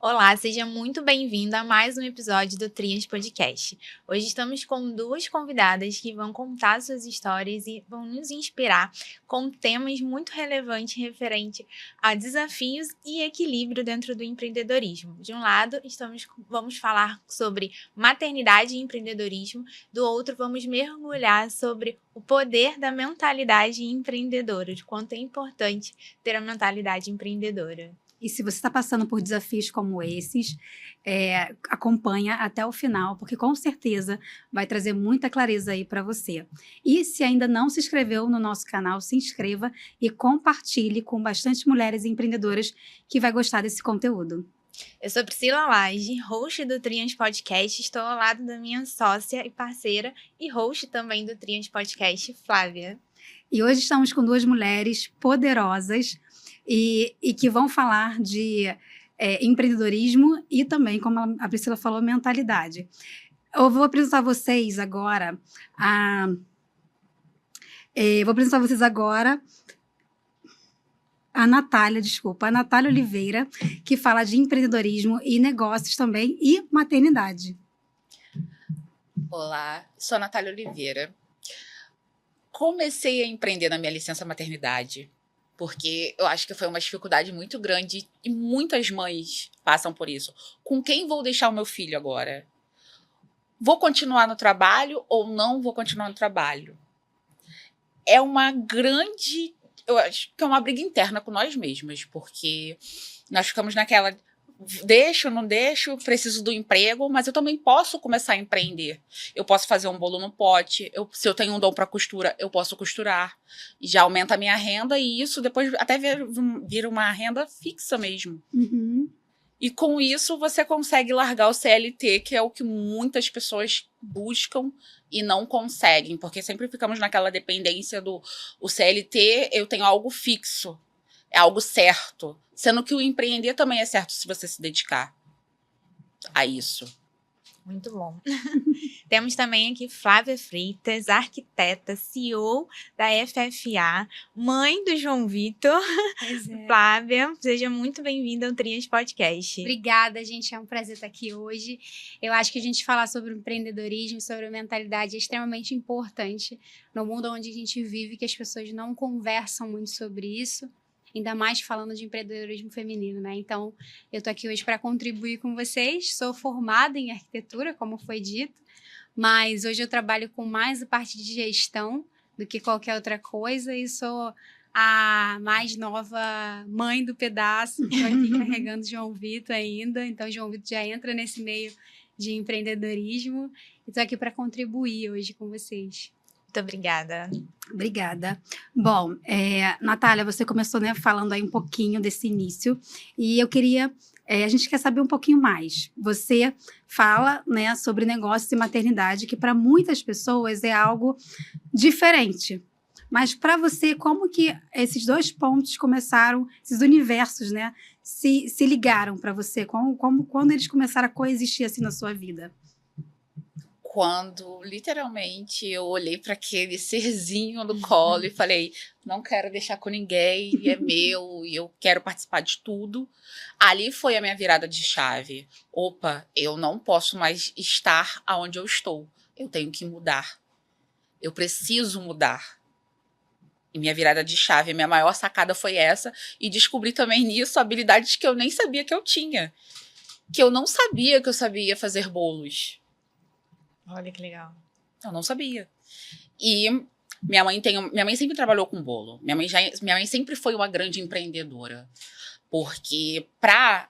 Olá, seja muito bem-vindo a mais um episódio do Trias Podcast. Hoje estamos com duas convidadas que vão contar suas histórias e vão nos inspirar com temas muito relevantes referente a desafios e equilíbrio dentro do empreendedorismo. De um lado, vamos falar sobre maternidade e empreendedorismo, do outro, vamos mergulhar sobre o poder da mentalidade empreendedora, de quanto é importante ter a mentalidade empreendedora. E se você está passando por desafios como esses, acompanha até o final, porque com certeza vai trazer muita clareza aí para você. E se ainda não se inscreveu no nosso canal, se inscreva e compartilhe com bastante mulheres empreendedoras que vai gostar desse conteúdo. Eu sou Priscila Lage, host do Trias Podcast, estou ao lado da minha sócia e parceira e host também do Trias Podcast, Flávia. E hoje estamos com duas mulheres poderosas e que vão falar de empreendedorismo e também, como a Priscila falou, mentalidade. Eu vou apresentar vocês agora a Natália Oliveira, que fala de empreendedorismo e negócios também e maternidade. Olá, sou a Natália Oliveira. Comecei a empreender na minha licença maternidade, porque eu acho que foi uma dificuldade muito grande e muitas mães passam por isso. Com quem vou deixar o meu filho agora? Vou continuar no trabalho ou não vou continuar no trabalho? É uma grande... Eu acho que é uma briga interna com nós mesmas, porque nós ficamos naquela... Deixo, não deixo, preciso do emprego, mas eu também posso começar a empreender. Eu posso fazer um bolo no pote, se eu tenho um dom para costura, eu posso costurar. Já aumenta a minha renda e isso depois até vira uma renda fixa mesmo. Uhum. E com isso você consegue largar o CLT, que é o que muitas pessoas buscam e não conseguem, porque sempre ficamos naquela dependência do o CLT, eu tenho algo fixo. É algo certo. Sendo que o empreender também é certo se você se dedicar a isso. Muito bom. Temos também aqui Flávia Freitas, arquiteta, CEO da FFA, mãe do João Vitor. Pois é. Flávia, seja muito bem-vinda ao Trias Podcast. Obrigada, gente. É um prazer estar aqui hoje. Eu acho que a gente falar sobre o empreendedorismo, sobre a mentalidade é extremamente importante no mundo onde a gente vive, que as pessoas não conversam muito sobre isso. Ainda mais falando de empreendedorismo feminino, né? Então, eu tô aqui hoje para contribuir com vocês. Sou formada em arquitetura, como foi dito, mas hoje eu trabalho com mais a parte de gestão do que qualquer outra coisa e sou a mais nova mãe do pedaço, que vai aqui carregando João Vitor ainda. Então, João Vitor já entra nesse meio de empreendedorismo e tô aqui para contribuir hoje com vocês. Muito obrigada. Obrigada. Bom, Natália, você começou, né, falando aí um pouquinho desse início e eu queria, a gente quer saber um pouquinho mais. Você fala, né, sobre negócios e maternidade, que para muitas pessoas é algo diferente. Mas para você, como que esses dois pontos começaram, esses universos, né, se ligaram para você? Quando eles começaram a coexistir assim na sua vida? Quando, literalmente, eu olhei para aquele serzinho no colo e falei, não quero deixar com ninguém, é meu, e eu quero participar de tudo. Ali foi a minha virada de chave. Opa, eu não posso mais estar aonde eu estou. Eu tenho que mudar. Eu preciso mudar. E minha virada de chave, minha maior sacada foi essa. E descobri também nisso habilidades que eu nem sabia que eu tinha. Que eu não sabia que eu sabia fazer bolos. Olha que legal. Eu não sabia. E minha mãe sempre trabalhou com bolo. Minha mãe sempre foi uma grande empreendedora. Porque para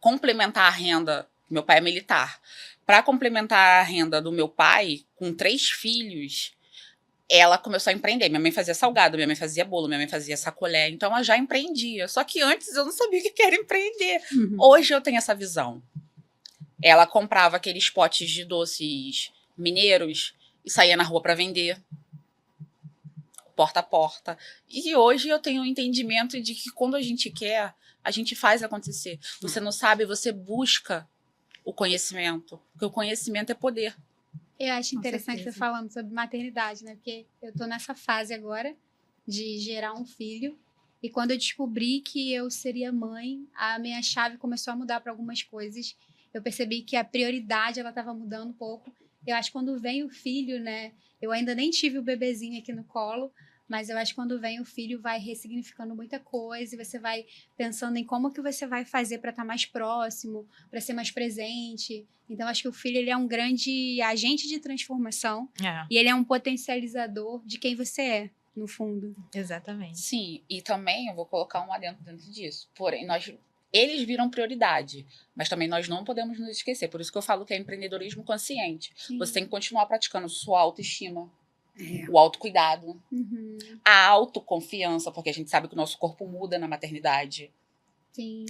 complementar a renda, meu pai é militar, para complementar a renda do meu pai, com 3 filhos, ela começou a empreender. Minha mãe fazia salgado, minha mãe fazia bolo, minha mãe fazia sacolé. Então ela já empreendia. Só que antes eu não sabia o que era empreender. Uhum. Hoje eu tenho essa visão. Ela comprava aqueles potes de doces mineiros e saía na rua para vender, porta a porta. E hoje eu tenho o entendimento de que quando a gente quer, a gente faz acontecer. Você não sabe, você busca o conhecimento, porque o conhecimento é poder. Eu acho Com interessante certeza. você falando sobre maternidade, né? Porque eu tô nessa fase agora de gerar um filho E quando eu descobri que eu seria mãe, a minha chave começou a mudar para algumas coisas. Eu percebi que a prioridade ela estava mudando um pouco. Eu acho que quando vem o filho, né? Eu ainda nem tive o bebezinho aqui no colo, mas eu acho que quando vem o filho vai ressignificando muita coisa e você vai pensando em como que você vai fazer para estar mais próximo, para ser mais presente. Então, acho que o filho ele é um grande agente de transformação e ele é um potencializador de quem você é, no fundo. Exatamente. Sim, e também eu vou colocar um adendo dentro disso. Porém, eles viram prioridade, mas também nós não podemos nos esquecer. Por isso que eu falo que é empreendedorismo consciente. Sim. Você tem que continuar praticando sua autoestima, o autocuidado, a autoconfiança, porque a gente sabe que o nosso corpo muda na maternidade. Sim.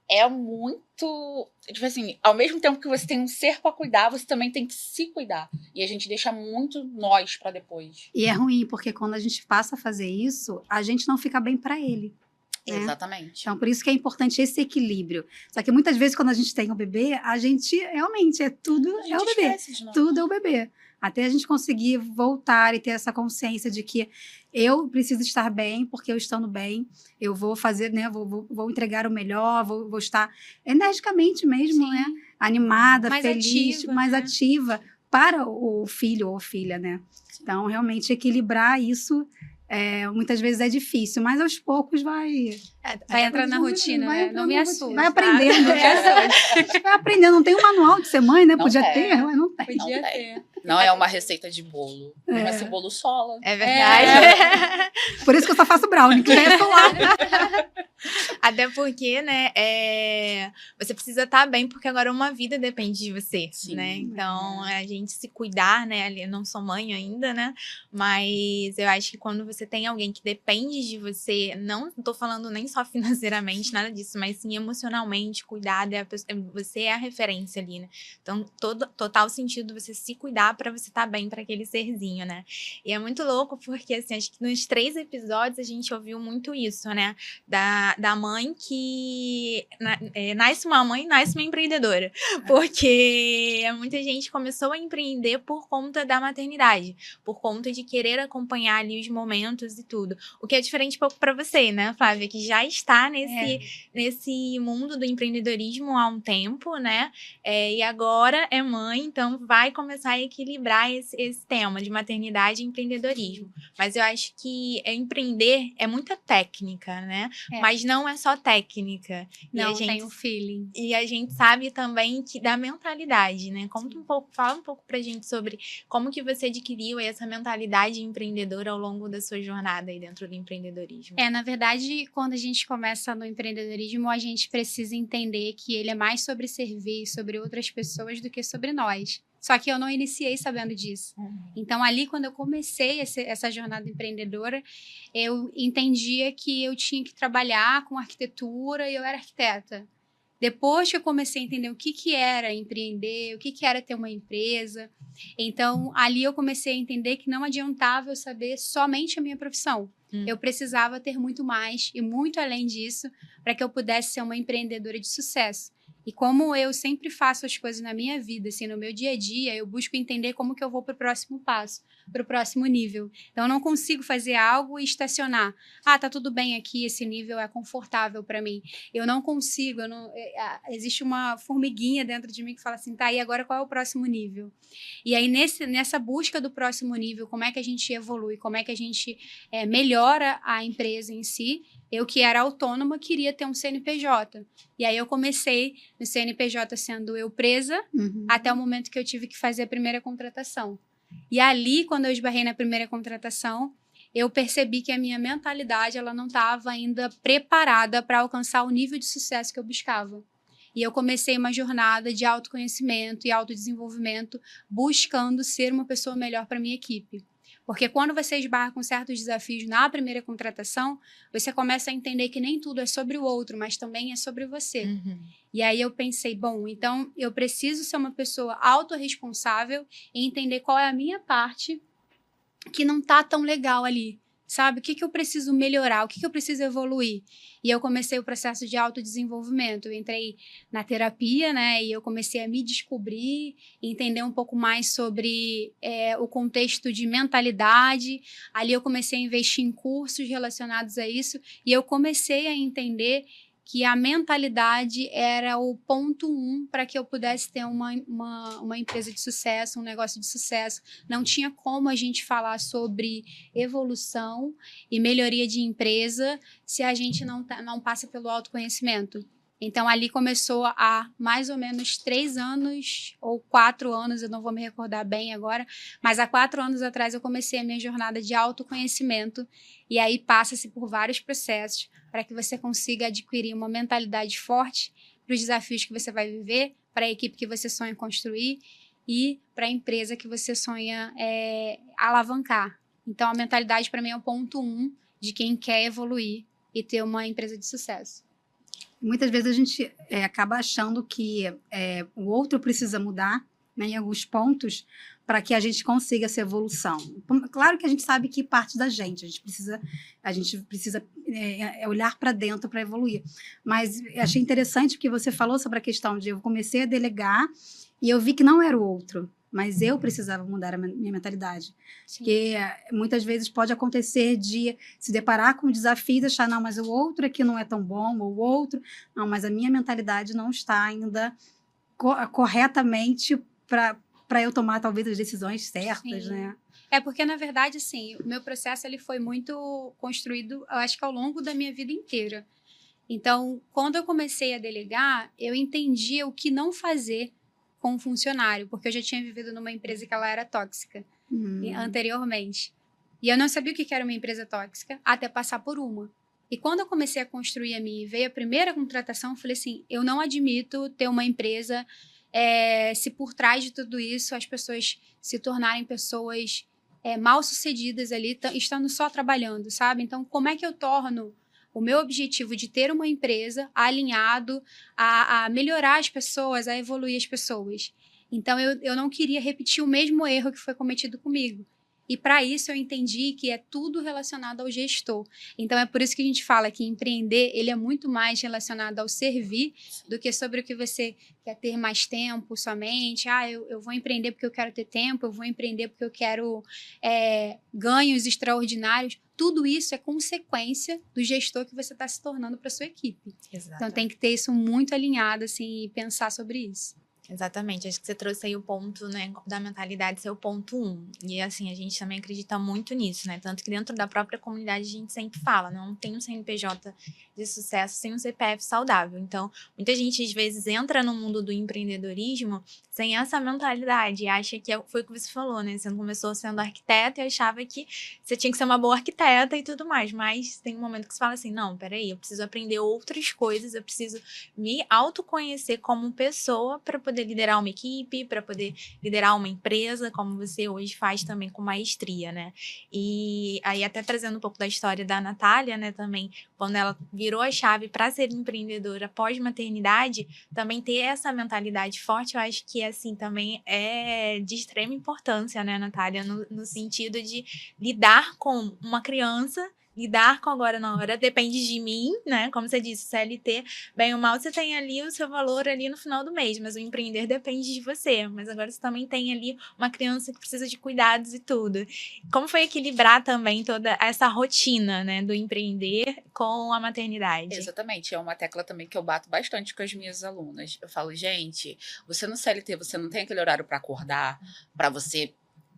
É muito... Tipo assim, ao mesmo tempo que você tem um ser para cuidar, você também tem que se cuidar. E a gente deixa muito nós para depois. E é ruim, porque quando a gente passa a fazer isso, a gente não fica bem para ele. Né? Exatamente. Então, por isso que é importante esse equilíbrio. Só que muitas vezes, quando a gente tem o bebê, a gente realmente é tudo é o bebê. Tudo é o bebê. Até a gente conseguir voltar e ter essa consciência de que eu preciso estar bem, porque eu estando bem, eu vou fazer, né? Vou entregar o melhor, vou estar energicamente mesmo, né? Animada, Mais feliz, ativa, mais né? ativa para o filho ou filha, né? Então, realmente, equilibrar isso muitas vezes é difícil, mas aos poucos vai entrar na rotina, né? Não me assusta. Vai aprendendo. Vai aprendendo. Não tem um manual de ser mãe, né? Não Podia tem. ter, mas não tem. Podia ter. Não é uma receita de bolo. Mesmo assim, bolo sola. É verdade. Por isso que eu só faço brownie, que já é solar. Até porque, né, você precisa estar bem, porque agora uma vida depende de você, Sim. né? Então, a gente se cuidar, né? Eu não sou mãe ainda, né? Mas eu acho que quando você tem alguém que depende de você, não tô falando nem só financeiramente, nada disso, mas sim emocionalmente, cuidado, você é a referência ali, né? Então, total sentido você se cuidar pra você estar bem pra aquele serzinho, né? E é muito louco, porque, assim, acho que nos 3 episódios a gente ouviu muito isso, né? Da mãe que nasce uma mãe, nasce uma empreendedora. Porque muita gente começou a empreender por conta da maternidade, por conta de querer acompanhar ali os momentos e tudo. O que é diferente um pouco para você, né, Flávia, que já está nesse mundo do empreendedorismo há um tempo, né? E agora é mãe, então vai começar a equilibrar esse tema de maternidade e empreendedorismo. Mas eu acho que empreender é muita técnica, né? Mas não é só técnica. Não, tem um feeling. E a gente sabe também da mentalidade, né? Fala um pouco pra gente sobre como que você adquiriu essa mentalidade empreendedora ao longo da sua jornada aí dentro do empreendedorismo. Na verdade, quando a gente começa no empreendedorismo, a gente precisa entender que ele é mais sobre servir, sobre outras pessoas do que sobre nós. Só que eu não iniciei sabendo disso. Então, ali, quando eu comecei essa jornada empreendedora, eu entendia que eu tinha que trabalhar com arquitetura e eu era arquiteta. Depois que eu comecei a entender o que era empreender, o que era ter uma empresa, então, ali eu comecei a entender que não adiantava eu saber somente a minha profissão. Eu precisava ter muito mais e muito além disso para que eu pudesse ser uma empreendedora de sucesso. E como eu sempre faço as coisas na minha vida, assim, no meu dia a dia, eu busco entender como que eu vou para o próximo passo, para o próximo nível. Então, eu não consigo fazer algo e estacionar. Tá tudo bem aqui, esse nível é confortável para mim. Eu não consigo, existe uma formiguinha dentro de mim que fala assim, e agora qual é o próximo nível? E aí, nessa busca do próximo nível, como é que a gente evolui, como é que a gente melhora a empresa em si? Eu, que era autônoma, queria ter um CNPJ. E aí eu comecei no CNPJ sendo eu presa, até o momento que eu tive que fazer a primeira contratação. E ali, quando eu esbarrei na primeira contratação, eu percebi que a minha mentalidade ela não estava ainda preparada para alcançar o nível de sucesso que eu buscava. E eu comecei uma jornada de autoconhecimento e autodesenvolvimento, buscando ser uma pessoa melhor para a minha equipe. Porque quando você esbarra com certos desafios na primeira contratação, você começa a entender que nem tudo é sobre o outro, mas também é sobre você. E aí eu pensei, bom, então eu preciso ser uma pessoa autorresponsável e entender qual é a minha parte que não tá tão legal ali, sabe? O que que eu preciso melhorar? O que que eu preciso evoluir? E eu comecei o processo de autodesenvolvimento. Eu entrei na terapia, né? E eu comecei a me descobrir, entender um pouco mais sobre o contexto de mentalidade. Ali eu comecei a investir em cursos relacionados a isso. E eu comecei a entender que a mentalidade era o ponto 1 para que eu pudesse ter uma empresa de sucesso, um negócio de sucesso. Não tinha como a gente falar sobre evolução e melhoria de empresa se a gente não passa pelo autoconhecimento. Então, ali começou há mais ou menos 3 anos ou 4 anos, eu não vou me recordar bem agora, mas há 4 anos atrás eu comecei a minha jornada de autoconhecimento, e aí passa-se por vários processos para que você consiga adquirir uma mentalidade forte para os desafios que você vai viver, para a equipe que você sonha construir e para a empresa que você sonha alavancar. Então, a mentalidade para mim é o ponto 1 de quem quer evoluir e ter uma empresa de sucesso. Muitas vezes a gente acaba achando que o outro precisa mudar, né, em alguns pontos para que a gente consiga essa evolução. Claro que a gente sabe que parte da gente, a gente precisa olhar para dentro para evoluir. Mas achei interessante que você falou sobre a questão de eu comecei a delegar e eu vi que não era o outro, mas eu precisava mudar a minha mentalidade. Sim. Porque muitas vezes pode acontecer de se deparar com o desafio e achar, não, mas o outro aqui não é tão bom, ou o outro, não, mas a minha mentalidade não está ainda corretamente para eu tomar talvez as decisões certas, Sim. né? Porque, na verdade, assim, o meu processo ele foi muito construído, eu acho que ao longo da minha vida inteira. Então, quando eu comecei a delegar, eu entendia o que não fazer com um funcionário, porque eu já tinha vivido numa empresa que ela era tóxica anteriormente. E eu não sabia o que era uma empresa tóxica até passar por uma. E quando eu comecei a construir a minha e veio a primeira contratação, eu falei assim, eu não admito ter uma empresa se por trás de tudo isso as pessoas se tornarem pessoas mal-sucedidas ali, estando só trabalhando, sabe? Então, como é que eu torno o meu objetivo de ter uma empresa alinhado a melhorar as pessoas, a evoluir as pessoas? Então, eu não queria repetir o mesmo erro que foi cometido comigo. E para isso eu entendi que é tudo relacionado ao gestor. Então é por isso que a gente fala que empreender ele é muito mais relacionado ao servir do que sobre o que você quer ter mais tempo somente. Eu vou empreender porque eu quero ter tempo, eu vou empreender porque eu quero ganhos extraordinários. Tudo isso é consequência do gestor que você está se tornando para sua equipe. Exato. Então tem que ter isso muito alinhado assim, e pensar sobre isso. Exatamente, acho que você trouxe aí o ponto, né, da mentalidade ser o ponto 1. E assim, a gente também acredita muito nisso, né? Tanto que dentro da própria comunidade a gente sempre fala, não tem um CNPJ de sucesso sem um CPF saudável. Então, muita gente às vezes entra no mundo do empreendedorismo sem essa mentalidade, acha que foi o que você falou, né? Você começou sendo arquiteta e achava que você tinha que ser uma boa arquiteta e tudo mais, mas tem um momento que você fala assim, não, peraí, eu preciso aprender outras coisas, eu preciso me autoconhecer como pessoa para poder liderar uma equipe, para poder liderar uma empresa, como você hoje faz também com maestria, né? E aí até trazendo um pouco da história da Natália, né, também, quando ela virou a chave para ser empreendedora pós-maternidade, também ter essa mentalidade forte, eu acho que assim também é de extrema importância, né, Natália, no sentido de lidar com uma criança, lidar com agora na hora, depende de mim, né? Como você disse, CLT, bem ou mal, você tem ali o seu valor ali no final do mês, mas o empreender depende de você. Mas agora você também tem ali uma criança que precisa de cuidados e tudo. Como foi equilibrar também toda essa rotina, né, do empreender com a maternidade? Exatamente, é uma tecla também que eu bato bastante com as minhas alunas. Eu falo, gente, você no CLT, você não tem aquele horário para acordar, para você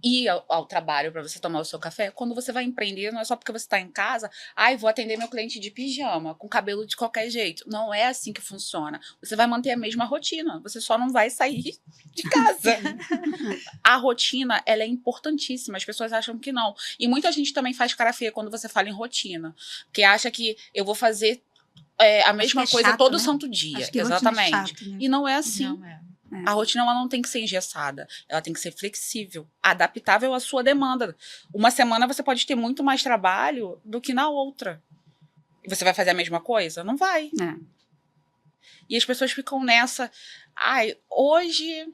ir ao trabalho, para você tomar o seu café. Quando você vai empreender, não é só porque você está em casa, vou atender meu cliente de pijama, com cabelo de qualquer jeito. Não é assim que funciona. Você vai manter a mesma rotina, você só não vai sair de casa. A rotina, ela é importantíssima, as pessoas acham que não. E muita gente também faz cara feia quando você fala em rotina, porque acha que eu vou fazer a mesma coisa chato, todo né? santo dia. Acho que Exatamente. Chato, né? E não é assim. Não é. A rotina ela não tem que ser engessada, ela tem que ser flexível, adaptável à sua demanda. Uma semana você pode ter muito mais trabalho do que na outra. E você vai fazer a mesma coisa? Não vai. E as pessoas ficam nessa, hoje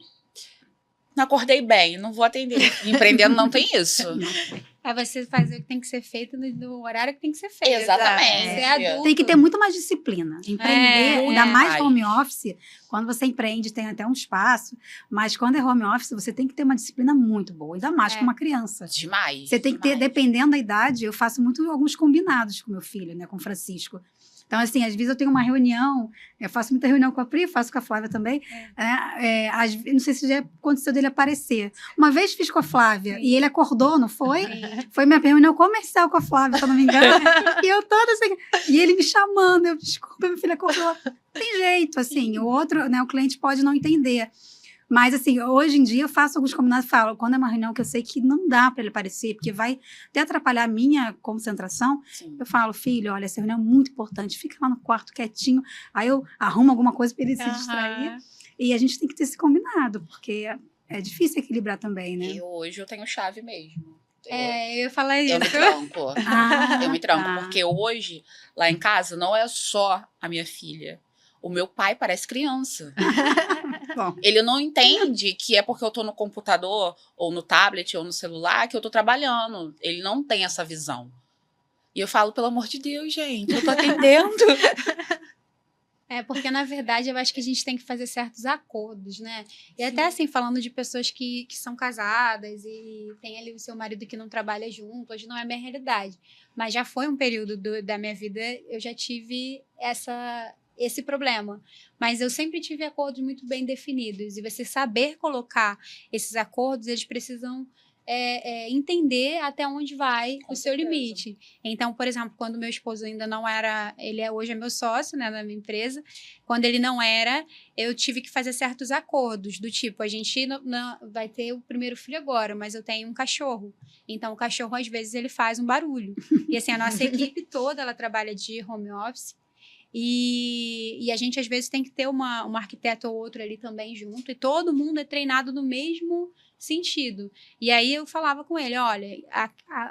não acordei bem, não vou atender. Empreendendo não tem isso. É você fazer o que tem que ser feito no horário que tem que ser feito. Exatamente. Você é adulto. Tem que ter muito mais disciplina. Empreender, ainda mais mais. home office, quando você empreende, tem até um espaço, mas quando é home office, você tem que ter uma disciplina muito boa, ainda mais com uma criança. Demais. Você tem que ter, demais. dependendo da idade, eu faço alguns combinados com meu filho, né, com o Francisco. Então, assim, às vezes eu tenho uma reunião, eu faço muita reunião com a Pri, faço com a Flávia também. Não sei se já aconteceu dele aparecer. Uma vez fiz com a Flávia e ele acordou, não foi? Foi minha reunião comercial com a Flávia, se eu não me engano. E eu toda assim. E ele me chamando, eu, desculpa, meu filho acordou. Tem jeito, assim. O outro, né, o cliente pode não entender. Mas, assim, hoje em dia eu faço alguns combinados, falo, quando é uma reunião que eu sei que não dá para ele aparecer, porque vai até atrapalhar a minha concentração, Sim. eu falo, filho, olha, essa reunião é muito importante, fica lá no quarto quietinho, aí eu arrumo alguma coisa para ele se distrair, e a gente tem que ter esse combinado, porque é difícil equilibrar também, né? E hoje eu tenho chave mesmo. Eu ia falar isso. Eu me tranco. Eu me tranco, tá. porque hoje, lá em casa, não é só a minha filha. O meu pai parece criança. Bom, Ele não entende que é porque eu tô no computador, ou no tablet, ou no celular, que eu tô trabalhando. Ele não tem essa visão. E eu falo, pelo amor de Deus, gente, eu tô atendendo. Porque, na verdade, eu acho que a gente tem que fazer certos acordos, né? E até assim, falando de pessoas que são casadas e tem ali o seu marido que não trabalha junto, hoje não é a minha realidade. Mas já foi um período da minha vida, eu já tive esse problema. Mas eu sempre tive acordos muito bem definidos. E você saber colocar esses acordos, eles precisam entender até onde vai Com o seu certeza. limite. Então, por exemplo, quando meu esposo ainda não era... hoje é meu sócio, né, na minha empresa. Quando ele não era, eu tive que fazer certos acordos. Do tipo, a gente vai ter o primeiro filho agora, mas eu tenho um cachorro. Então, o cachorro, às vezes, ele faz um barulho. E assim, a nossa equipe toda, ela trabalha de home office. E a gente, às vezes, tem que ter uma arquiteta ou outra ali também junto. E todo mundo é treinado no mesmo sentido. E aí eu falava com ele, olha,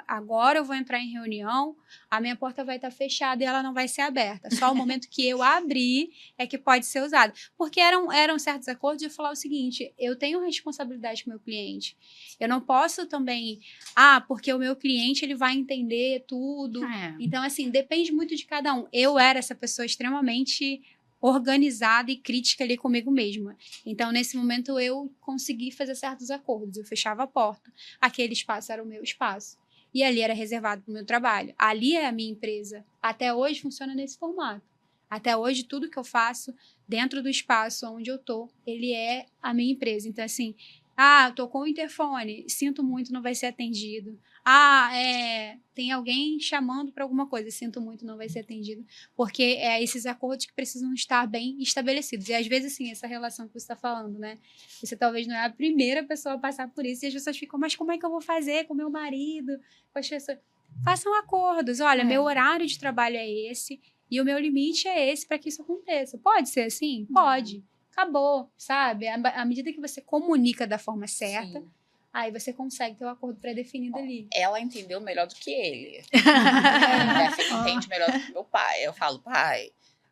agora eu vou entrar em reunião, a minha porta vai estar fechada e ela não vai ser aberta. Só o momento que eu abrir é que pode ser usado. Porque eram certos acordos de eu falar o seguinte, eu tenho responsabilidade com o meu cliente. Eu não posso também, porque o meu cliente ele vai entender tudo. Então, assim, depende muito de cada um. Eu era essa pessoa extremamente organizada e crítica ali comigo mesma. Então, nesse momento, eu consegui fazer certos acordos. Eu fechava a porta. Aquele espaço era o meu espaço. E ali era reservado para o meu trabalho. Ali é a minha empresa. Até hoje funciona nesse formato. Até hoje, tudo que eu faço dentro do espaço onde eu tô, ele é a minha empresa. Então, assim, tocou o interfone, sinto muito, não vai ser atendido. Tem alguém chamando para alguma coisa, sinto muito, não vai ser atendido. Porque é esses acordos que precisam estar bem estabelecidos. E às vezes, assim, essa relação que você está falando, né? Você talvez não é a primeira pessoa a passar por isso. E as pessoas ficam, mas como é que eu vou fazer com meu marido? Com as pessoas? Façam acordos. Olha, meu horário de trabalho é esse e o meu limite é esse para que isso aconteça. Pode ser assim? Pode. Acabou, sabe? À medida que você comunica da forma certa, Sim. aí você consegue ter um acordo pré-definido ali. Ela entendeu melhor do que ele. Minha filha entende melhor do que meu pai. Eu falo, pai,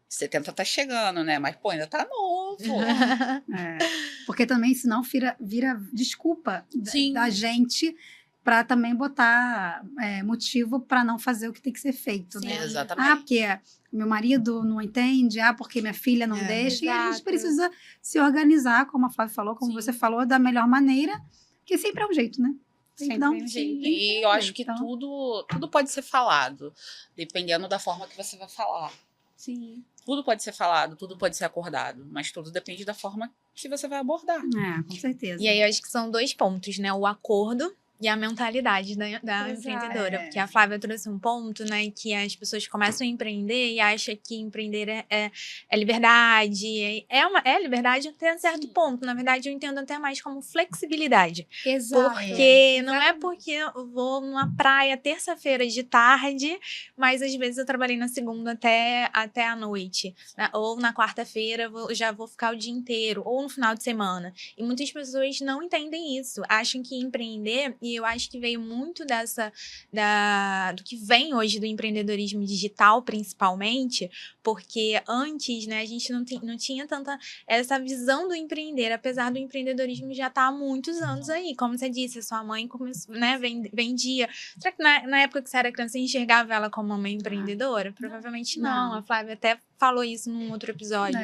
70 tá chegando, né? Mas, pô, ainda tá novo. Porque também, senão, vira desculpa Sim. da gente para também botar motivo para não fazer o que tem que ser feito, né? Exatamente. Porque meu marido não entende, porque minha filha não deixa, e a gente Exato. precisa se organizar, como a Flávia falou, como Sim. você falou, da melhor maneira, que sempre é um jeito, né? Tem que Sempre dar é um jeito. E eu acho que Então, tudo pode ser falado, dependendo da forma que você vai falar. Sim. Tudo pode ser falado, tudo pode ser acordado, mas tudo depende da forma que você vai abordar. com certeza. E aí, eu acho que são 2 pontos, né? O acordo e a mentalidade da Exato. empreendedora. Porque a Flávia trouxe um ponto, né? Que as pessoas começam a empreender e acham que empreender é liberdade. É liberdade até certo ponto. Na verdade, eu entendo até mais como flexibilidade. Exato. Porque não é porque eu vou numa praia terça-feira de tarde, mas às vezes eu trabalhei na segunda até a noite. Né? Ou na quarta-feira já vou ficar o dia inteiro. Ou no final de semana. E muitas pessoas não entendem isso. Acham que empreender... e eu acho que veio muito do que vem hoje do empreendedorismo digital, principalmente, porque antes, né, a gente não tinha tanta essa visão do empreender, apesar do empreendedorismo já estar há muitos anos aí. Como você disse, a sua mãe começou, né, vendia. Será que na época que você era criança, você enxergava ela como uma empreendedora? Provavelmente não. A Flávia até falou isso num outro episódio.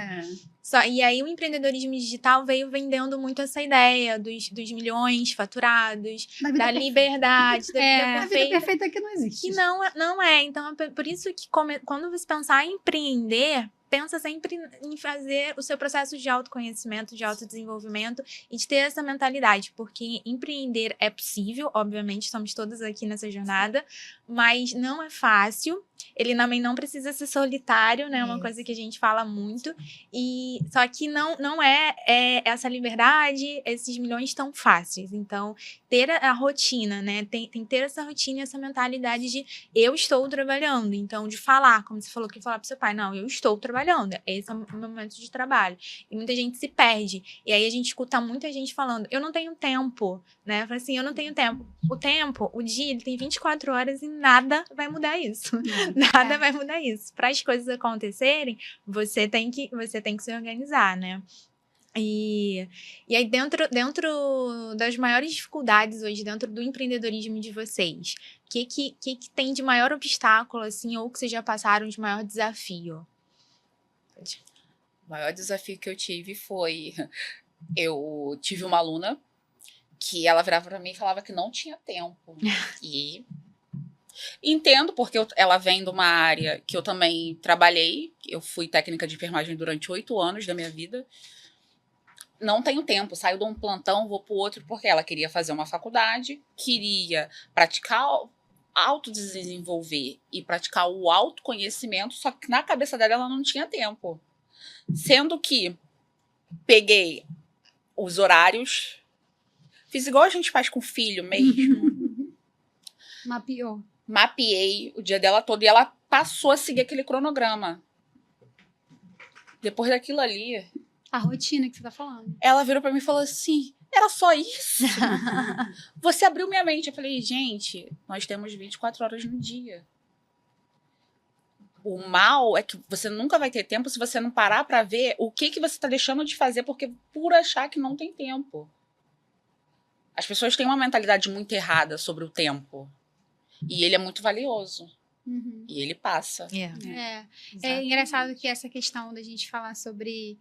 E aí o empreendedorismo digital veio vendendo muito essa ideia dos milhões faturados, da liberdade, da vida A vida perfeita que não existe. Que não é. Então, é por isso que quando você pensar em empreender, pensa sempre em fazer o seu processo de autoconhecimento, de autodesenvolvimento e de ter essa mentalidade, porque empreender é possível, obviamente, estamos todas aqui nessa jornada, mas não é fácil. Ele também não precisa ser solitário, né? É uma coisa que a gente fala muito. Só que não é essa liberdade, esses milhões tão fáceis. Então, ter a rotina, né? Tem que ter essa rotina e essa mentalidade de eu estou trabalhando. Então, de falar, como você falou, que falar pro seu pai, não, eu estou trabalhando. Esse é o meu momento de trabalho. E muita gente se perde. E aí a gente escuta muita gente falando, eu não tenho tempo, né? Fala assim, eu não tenho tempo. O dia, ele tem 24 horas e nada vai mudar isso. Nada vai mudar isso. Para as coisas acontecerem, você tem que se organizar, né? E aí, dentro das maiores dificuldades hoje, dentro do empreendedorismo de vocês, o que tem de maior obstáculo, assim, ou que vocês já passaram de maior desafio? O maior desafio que eu tive foi... Eu tive uma aluna que ela virava para mim e falava que não tinha tempo. E entendo, porque ela vem de uma área que eu também trabalhei. Eu fui técnica de enfermagem durante 8 anos da minha vida. Não tenho tempo, saio de um plantão, vou para o outro, porque ela queria fazer uma faculdade, queria praticar, autodesenvolver e praticar o autoconhecimento, só que na cabeça dela ela não tinha tempo. Sendo que peguei os horários, fiz igual a gente faz com o filho mesmo. Mapeei o dia dela todo e ela passou a seguir aquele cronograma. Depois daquilo ali... A rotina que você tá falando. Ela virou pra mim e falou assim, era só isso? Você abriu minha mente. Eu falei, gente, nós temos 24 horas no dia. O mal é que você nunca vai ter tempo se você não parar pra ver o que você tá deixando de fazer por achar que não tem tempo. As pessoas têm uma mentalidade muito errada sobre o tempo. E ele é muito valioso. E ele passa. É engraçado que essa questão da gente falar sobre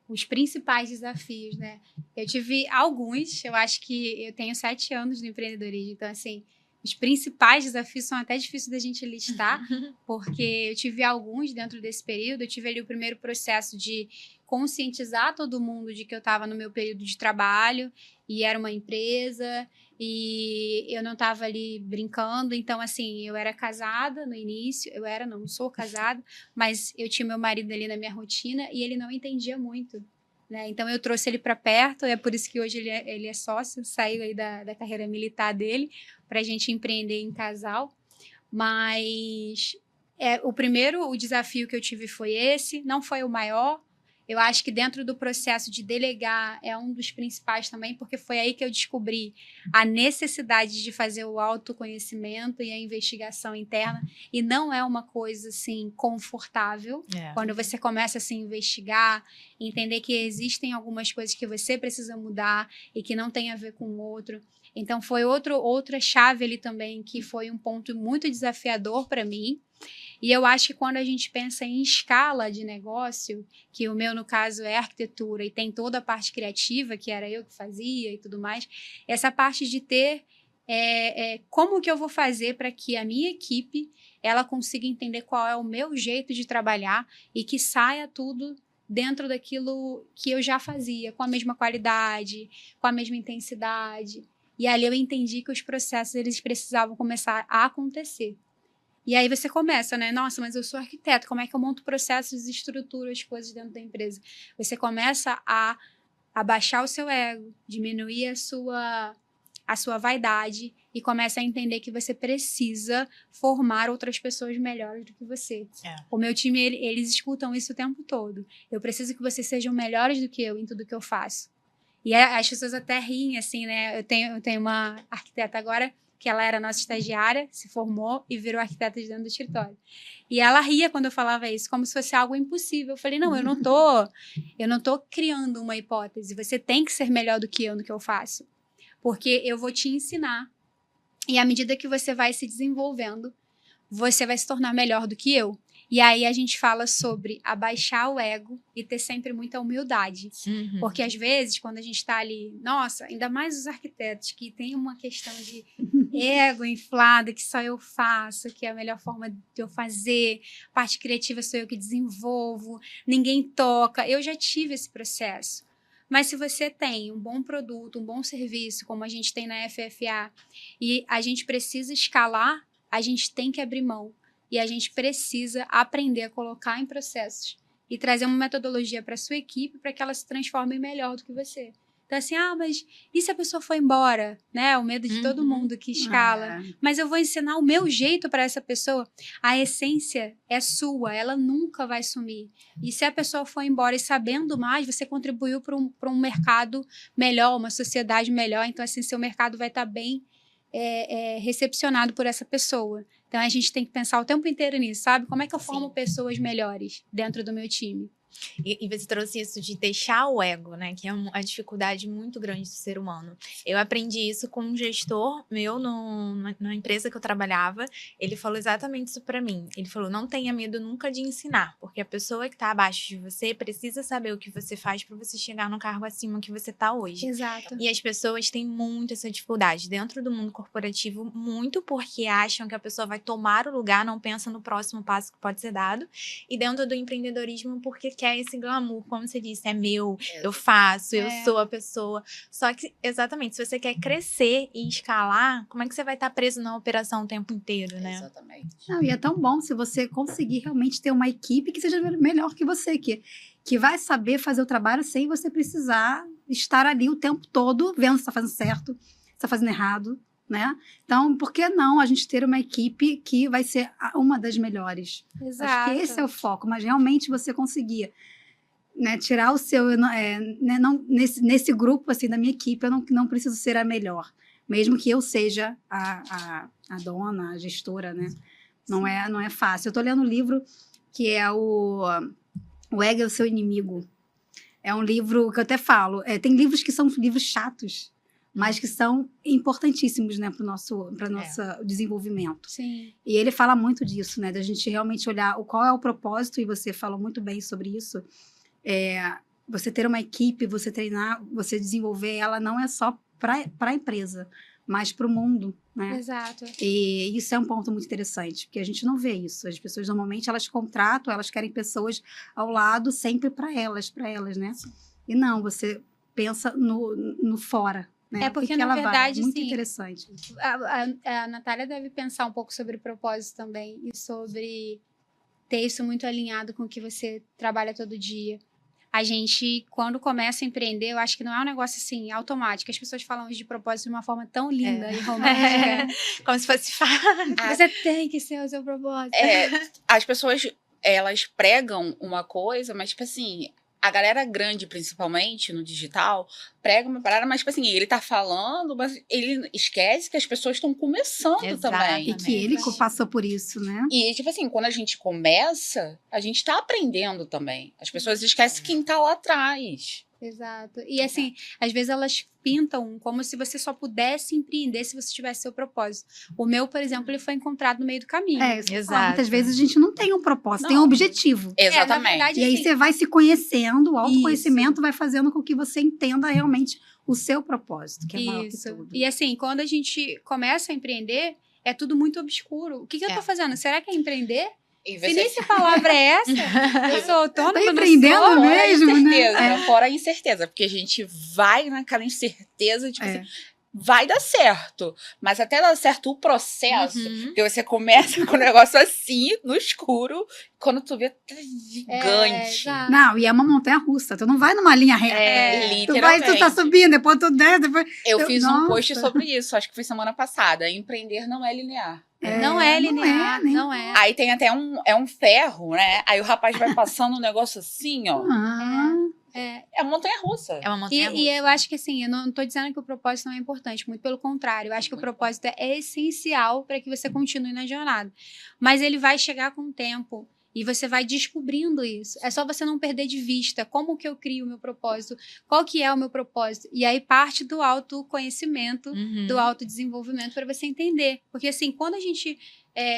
os principais desafios, né? Eu tive alguns, eu acho que eu tenho 7 anos no empreendedorismo, então, assim, os principais desafios são até difíceis da gente listar, porque eu tive alguns dentro desse período. Eu tive ali o primeiro processo de conscientizar todo mundo de que eu estava no meu período de trabalho e era uma empresa e eu não estava ali brincando. Então, assim, eu era casada no início, não sou casada, mas eu tinha meu marido ali na minha rotina e ele não entendia muito, né? Então, eu trouxe ele para perto, é por isso que hoje ele é sócio, saiu aí da carreira militar dele, para a gente empreender em casal. Mas o desafio que eu tive foi esse, não foi o maior. Eu acho que dentro do processo de delegar é um dos principais também, porque foi aí que eu descobri a necessidade de fazer o autoconhecimento e a investigação interna. E não é uma coisa, assim, confortável. Quando você começa a se investigar, entender que existem algumas coisas que você precisa mudar e que não tem a ver com o outro. Então, foi outra chave ali também, que foi um ponto muito desafiador para mim. E eu acho que quando a gente pensa em escala de negócio, que o meu, no caso, é arquitetura e tem toda a parte criativa, que era eu que fazia e tudo mais, essa parte de ter como que eu vou fazer para que a minha equipe ela consiga entender qual é o meu jeito de trabalhar e que saia tudo dentro daquilo que eu já fazia, com a mesma qualidade, com a mesma intensidade. E ali eu entendi que os processos eles precisavam começar a acontecer. E aí você começa, né? Nossa, mas eu sou arquiteto, como é que eu monto processos e estruturo as coisas dentro da empresa? Você começa a abaixar o seu ego, diminuir a sua vaidade e começa a entender que você precisa formar outras pessoas melhores do que você. O meu time, eles escutam isso o tempo todo. Eu preciso que vocês sejam melhores do que eu em tudo que eu faço. E as pessoas até riem, assim, né? Eu tenho uma arquiteta agora, que ela era nossa estagiária, se formou e virou arquiteta de dentro do escritório. E ela ria quando eu falava isso, como se fosse algo impossível. Eu falei, não, eu não tô criando uma hipótese. Você tem que ser melhor do que eu no que eu faço. Porque eu vou te ensinar. E à medida que você vai se desenvolvendo, você vai se tornar melhor do que eu. E aí a gente fala sobre abaixar o ego e ter sempre muita humildade. Uhum. Porque às vezes, quando a gente está ali, nossa, ainda mais os arquitetos que tem uma questão de ego inflado, que só eu faço, que é a melhor forma de eu fazer, parte criativa sou eu que desenvolvo, ninguém toca. Eu já tive esse processo. Mas se você tem um bom produto, um bom serviço, como a gente tem na FFA, e a gente precisa escalar, a gente tem que abrir mão. E a gente precisa aprender a colocar em processos e trazer uma metodologia para a sua equipe para que ela se transforme melhor do que você. Então, assim, mas e se a pessoa for embora? Né? O medo de todo mundo que escala. Mas eu vou ensinar o meu jeito para essa pessoa. A essência é sua, ela nunca vai sumir. E se a pessoa for embora e sabendo mais, você contribuiu para um mercado melhor, uma sociedade melhor. Então, assim, seu mercado vai estar bem recepcionado por essa pessoa. Então, a gente tem que pensar o tempo inteiro nisso, sabe? Como é que eu formo pessoas melhores dentro do meu time? E você trouxe isso de deixar o ego, né? Que é uma dificuldade muito grande do ser humano. Eu aprendi isso com um gestor meu na empresa que eu trabalhava. Ele falou exatamente isso pra mim. Ele falou, não tenha medo nunca de ensinar, porque a pessoa que tá abaixo de você precisa saber o que você faz pra você chegar no cargo acima que você tá hoje. Exato. E as pessoas têm muito essa dificuldade dentro do mundo corporativo, muito porque acham que a pessoa vai tomar o lugar, não pensa no próximo passo que pode ser dado. E dentro do empreendedorismo, porque quer esse glamour, como você disse, é meu, eu faço, eu sou a pessoa. Só que, exatamente, se você quer crescer e escalar, como é que você vai estar preso na operação o tempo inteiro, né? Exatamente. Não, e é tão bom se você conseguir realmente ter uma equipe que seja melhor que você, que vai saber fazer o trabalho sem você precisar estar ali o tempo todo vendo se está fazendo certo, se está fazendo errado, né? Então, por que não a gente ter uma equipe que vai ser uma das melhores? Exato. Acho que esse é o foco, mas realmente você conseguir, né, tirar o seu... nesse grupo assim, da minha equipe, eu não preciso ser a melhor, mesmo que eu seja a dona, a gestora, né? Não é fácil. Eu estou lendo um livro que é o Ego é o Seu Inimigo. É um livro que eu até falo, tem livros que são livros chatos, mas que são importantíssimos, né, para o nosso desenvolvimento. Sim. E ele fala muito disso, né, da gente realmente olhar qual é o propósito, e você falou muito bem sobre isso. Você ter uma equipe, você treinar, você desenvolver ela não é só para a empresa, mas para o mundo, né? Exato. E isso é um ponto muito interessante, porque a gente não vê isso. As pessoas, normalmente, elas contratam, elas querem pessoas ao lado sempre para elas, né? E não, você pensa no fora, né? É porque, que na ela verdade, vai. Muito assim, interessante. A Natália deve pensar um pouco sobre propósito também e sobre ter isso muito alinhado com o que você trabalha todo dia. A gente, quando começa a empreender, eu acho que não é um negócio assim, automático. As pessoas falam de propósito de uma forma tão linda e romântica. Como se fosse fácil. Você tem que ser o seu propósito. As pessoas, elas pregam uma coisa, mas, tipo assim, a galera grande, principalmente, no digital, prega uma parada, mas, tipo assim, ele tá falando, mas ele esquece que as pessoas estão começando também. E que ele passou por isso, né? E, tipo assim, quando a gente começa, a gente tá aprendendo também. As pessoas esquecem quem tá lá atrás. Exato. E assim, às vezes elas pintam como se você só pudesse empreender se você tivesse seu propósito. O meu, por exemplo, ele foi encontrado no meio do caminho. Exato. Muitas vezes a gente não tem um propósito, tem um objetivo. Exatamente. Na verdade, E aí assim, você vai se conhecendo, o autoconhecimento vai fazendo com que você entenda realmente o seu propósito, que é maior que tudo. E assim, quando a gente começa a empreender, é tudo muito obscuro. O que eu tô fazendo? Será que é empreender? E Se nem se a palavra é essa, eu sou autônoma, Tá não empreendendo sou. mesmo, né? Incerteza, fora a incerteza, porque a gente vai naquela incerteza, tipo assim, vai dar certo, mas até dar certo o processo, porque você começa com um negócio assim, no escuro, Quando tu vê, tá gigante. exato. Não, e é uma montanha-russa. Tu não vai numa linha reta. Tu vai, tu tá subindo, depois tu desce, depois... Eu fiz um post Nossa. sobre isso, acho que foi semana passada. Empreender não é linear. Não é linear, nem não é. Aí tem até um ferro, né? Aí o rapaz vai passando um negócio assim, ó. É montanha-russa. É uma montanha E eu acho que assim, eu não tô dizendo que o propósito não é importante, muito pelo contrário, eu acho que o propósito é essencial para que você continue na jornada. Mas ele vai chegar com o tempo e você vai descobrindo isso. É só você não perder de vista como que eu crio o meu propósito, qual que é o meu propósito. E aí parte do autoconhecimento, do autodesenvolvimento para você entender. Porque assim, quando a gente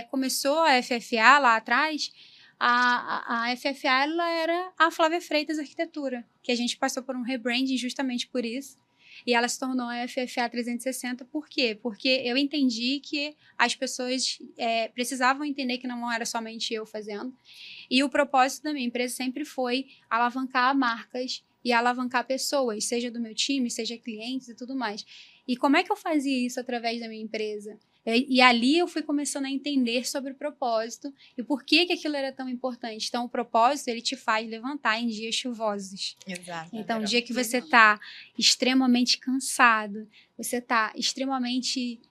começou a FFA lá atrás, a FFA ela era a Flávia Freitas Arquitetura, que a gente passou por um rebranding justamente por isso. E ela se tornou a FFA 360, por quê? Porque eu entendi que as pessoas precisavam entender que não era somente eu fazendo. E o propósito da minha empresa sempre foi alavancar marcas e alavancar pessoas, seja do meu time, seja clientes e tudo mais. E como é que eu fazia isso através da minha empresa? E ali eu fui começando a entender sobre o propósito e por que aquilo era tão importante. Então, o propósito, ele te faz levantar em dias chuvosos. Exato. Então, o dia que você está extremamente cansado, você está extremamente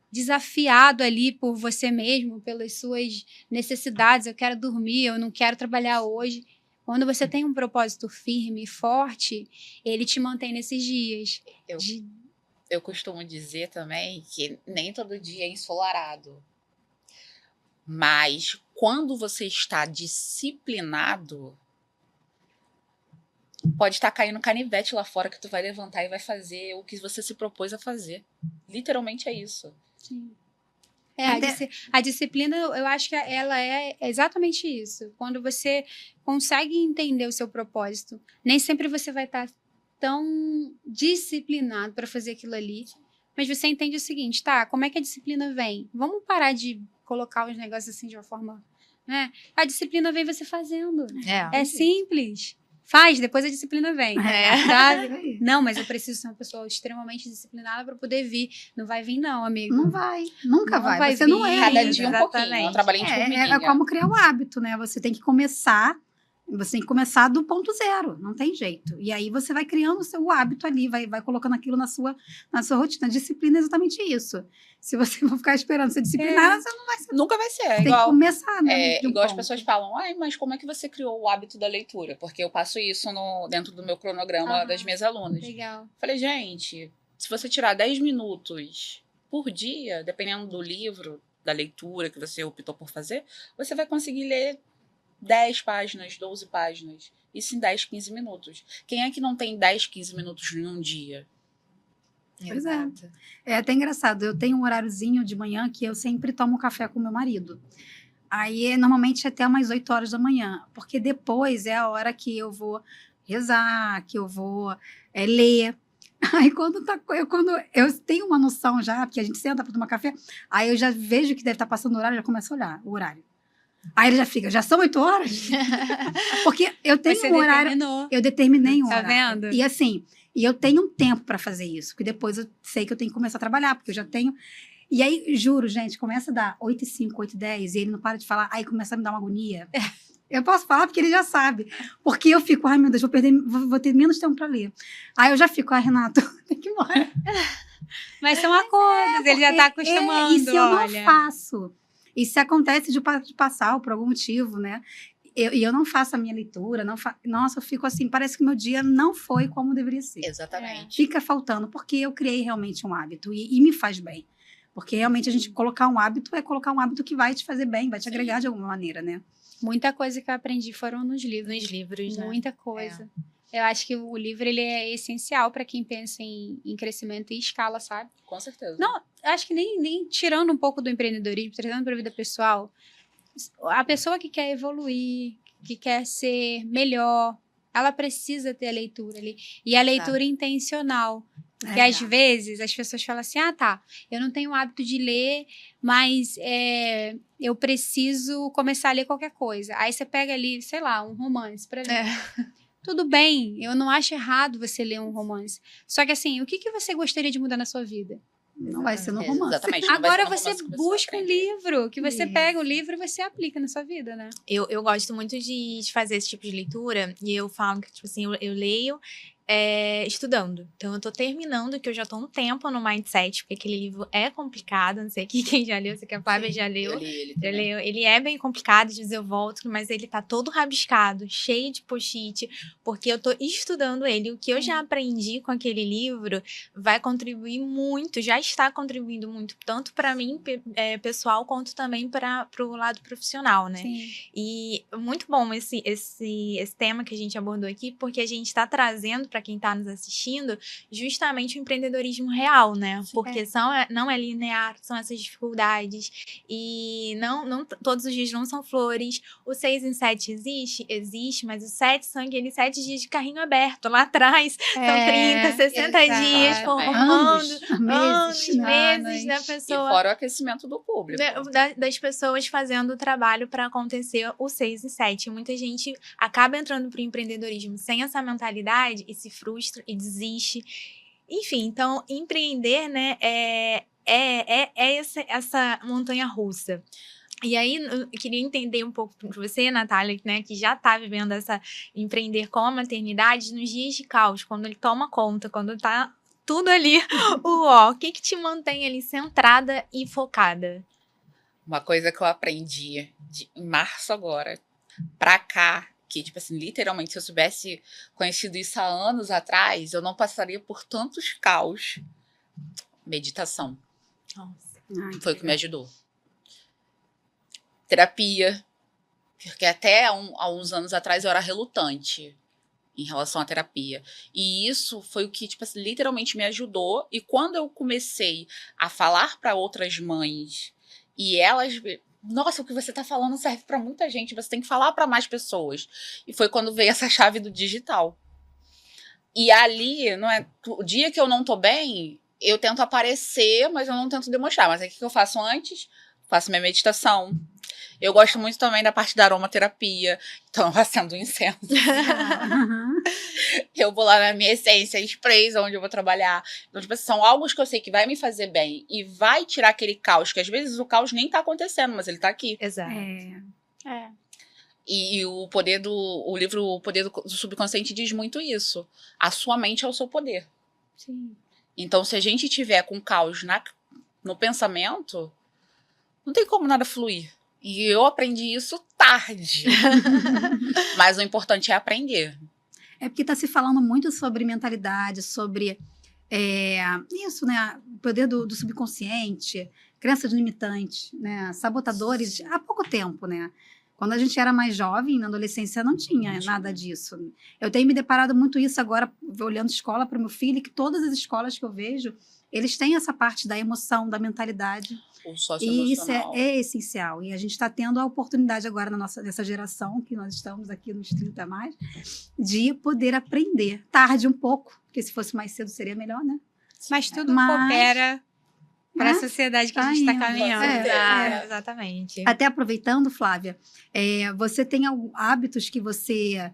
desafiado ali por você mesmo, pelas suas necessidades, eu quero dormir, eu não quero trabalhar hoje. Quando você tem um propósito firme e forte, ele te mantém nesses dias. Eu costumo dizer também que nem todo dia é ensolarado. Mas quando você está disciplinado, pode estar caindo canivete lá fora que tu vai levantar e vai fazer o que você se propôs a fazer. Literalmente é isso. Sim. A disciplina, eu acho que ela é exatamente isso. Quando você consegue entender o seu propósito, nem sempre você vai estar tão disciplinado para fazer aquilo ali, mas você entende o seguinte, tá, como é que a disciplina vem? Vamos parar de colocar os negócios assim de uma forma, né? A disciplina vem você fazendo. É simples. Faz, depois a disciplina vem. Sabe? Não, mas eu preciso ser uma pessoa extremamente disciplinada para poder vir. Não vai vir não, amigo. Não vai, nunca Não vai. vai Você vir. não é. Cada ainda. dia um pouquinho. É um trabalhinho de formiguinha. É como criar o hábito, né? Você tem que começar do ponto zero, não tem jeito. E aí você vai criando o seu hábito ali, vai colocando aquilo na sua rotina. Disciplina é exatamente isso. Se você for ficar esperando ser disciplinada, você não vai ser. Nunca vai ser. Você tem que começar, né? Igual as pessoas falam, mas como é que você criou o hábito da leitura? Porque eu passo isso dentro do meu cronograma das minhas alunas. Legal. Falei, gente, se você tirar 10 minutos por dia, dependendo do livro, da leitura que você optou por fazer, você vai conseguir ler 10 páginas, 12 páginas. Isso em 10, 15 minutos. Quem é que não tem 10, 15 minutos em um dia? Pois é. É até engraçado. Eu tenho um horáriozinho de manhã que eu sempre tomo café com meu marido. Aí, normalmente, até umas 8 horas da manhã. Porque depois é a hora que eu vou rezar, que eu vou ler. Aí, quando eu tenho uma noção já, porque a gente senta para tomar café, aí eu já vejo que deve estar passando o horário, já começo a olhar o horário. Aí ele já fica, já são 8 horas? Porque eu tenho um horário. Eu determinei um horário. Tá vendo? E assim, eu tenho um tempo para fazer isso, porque depois eu sei que eu tenho que começar a trabalhar, porque eu já tenho. E aí, juro, gente, começa a dar 8h05, 8h10, e ele não para de falar, aí começa a me dar uma agonia. Eu posso falar porque ele já sabe. Porque eu fico, ai meu Deus, vou ter menos tempo para ler. Aí eu já fico, Renato, tem que ir embora. Mas são acordos, ele já tá acostumando. E se eu não faço? E se acontece de passar por algum motivo, né? Eu não faço a minha leitura, nossa, eu fico assim, parece que meu dia não foi como deveria ser. Exatamente. Fica faltando, porque eu criei realmente um hábito e me faz bem. Porque realmente a gente colocar um hábito é colocar um hábito que vai te fazer bem, vai te agregar de alguma maneira, né? Muita coisa que eu aprendi foram nos livros. Nos livros, né? Muita coisa. Eu acho que o livro ele é essencial para quem pensa em crescimento e escala, sabe? Com certeza. Não, acho que nem tirando um pouco do empreendedorismo, trazendo para a vida pessoal, a pessoa que quer evoluir, que quer ser melhor, ela precisa ter a leitura ali. E a leitura intencional. Porque às vezes as pessoas falam assim, eu não tenho o hábito de ler, mas eu preciso começar a ler qualquer coisa. Aí você pega ali, sei lá, um romance para ler. Tudo bem, eu não acho errado você ler um romance. Só que assim, o que você gostaria de mudar na sua vida? Não vai ser no romance. Exatamente. Não vai Agora ser no você romance que busca um aprende. livro, que você Isso. pega o livro e você aplica na sua vida, né? Eu gosto muito de fazer esse tipo de leitura e eu falo que, tipo assim, eu leio estudando. Então, eu tô terminando, que eu já tô um tempo no Mindset, porque aquele livro é complicado, não sei aqui quem já leu, sei que a Flávia já leu. Eu li ele Já também. leu. Ele é bem complicado, às vezes eu volto, mas ele tá todo rabiscado, cheio de post-it, porque eu tô estudando ele. O que eu já aprendi com aquele livro vai contribuir muito, já está contribuindo muito, tanto para mim, pessoal, quanto também para o lado profissional, né? Sim. E muito bom esse tema que a gente abordou aqui, porque a gente está trazendo para quem está nos assistindo justamente o empreendedorismo real, né? Porque não é linear, são essas dificuldades. E não todos os dias não são flores. O 6 em 7 existe, mas o 7 são aqueles 7 dias de carrinho aberto. Lá atrás são 30, 60 dias exato. formando Meses, meses da Anos. E pessoa. fora o aquecimento do público. Das pessoas fazendo o trabalho para acontecer o 6 e 7. Muita gente acaba entrando para o empreendedorismo sem essa mentalidade e se frustra e desiste. Enfim, então, empreender, né, é essa montanha russa. E aí, eu queria entender um pouco de você, Natália, né, que já está vivendo essa empreender com a maternidade nos dias de caos, quando ele toma conta, quando tá tudo ali, o que te mantém ali centrada e focada? Uma coisa que eu aprendi em março agora, pra cá, que, tipo assim, literalmente, se eu tivesse conhecido isso há anos atrás, eu não passaria por tantos caos. Meditação. Nossa. Ai, Foi o que me ajudou. Terapia. Porque até há uns anos atrás eu era relutante em relação à terapia. E isso foi o que, tipo assim, literalmente me ajudou. E quando eu comecei a falar para outras mães e elas... Nossa, o que você tá falando serve para muita gente. Você tem que falar para mais pessoas. E foi quando veio essa chave do digital. E ali, não é, o dia que eu não tô bem, eu tento aparecer, mas eu não tento demonstrar. Mas aí o que eu faço antes? Faço minha meditação. Eu gosto muito também da parte da aromaterapia. Então, eu acendo um incenso. Eu vou lá na minha essência, sprays, onde eu vou trabalhar. Então, tipo, são algo que eu sei que vai me fazer bem e vai tirar aquele caos, que às vezes o caos nem tá acontecendo, mas ele tá aqui. Exato. E o livro O Poder do Subconsciente diz muito isso. A sua mente é o seu poder. Sim. Então, se a gente tiver com caos no pensamento, não tem como nada fluir. E eu aprendi isso tarde. Mas o importante é aprender. É porque está se falando muito sobre mentalidade, sobre isso, né? O poder do subconsciente, crenças limitantes, né? Sabotadores, há pouco tempo, né? Quando a gente era mais jovem, na adolescência, não tinha nada disso. Eu tenho me deparado muito isso agora, olhando escola para o meu filho, que todas as escolas que eu vejo, eles têm essa parte da emoção, da mentalidade. O E isso socioemocional. é essencial. E a gente está nessa oportunidade agora nessa geração, que nós estamos aqui nos 30 a mais, de poder aprender. Tarde um pouco, porque se fosse mais cedo seria melhor, né? Mas tudo Mas, coopera para a né? sociedade que Tá a gente está indo. caminhando. Exatamente. Até aproveitando, Flávia, você tem hábitos que você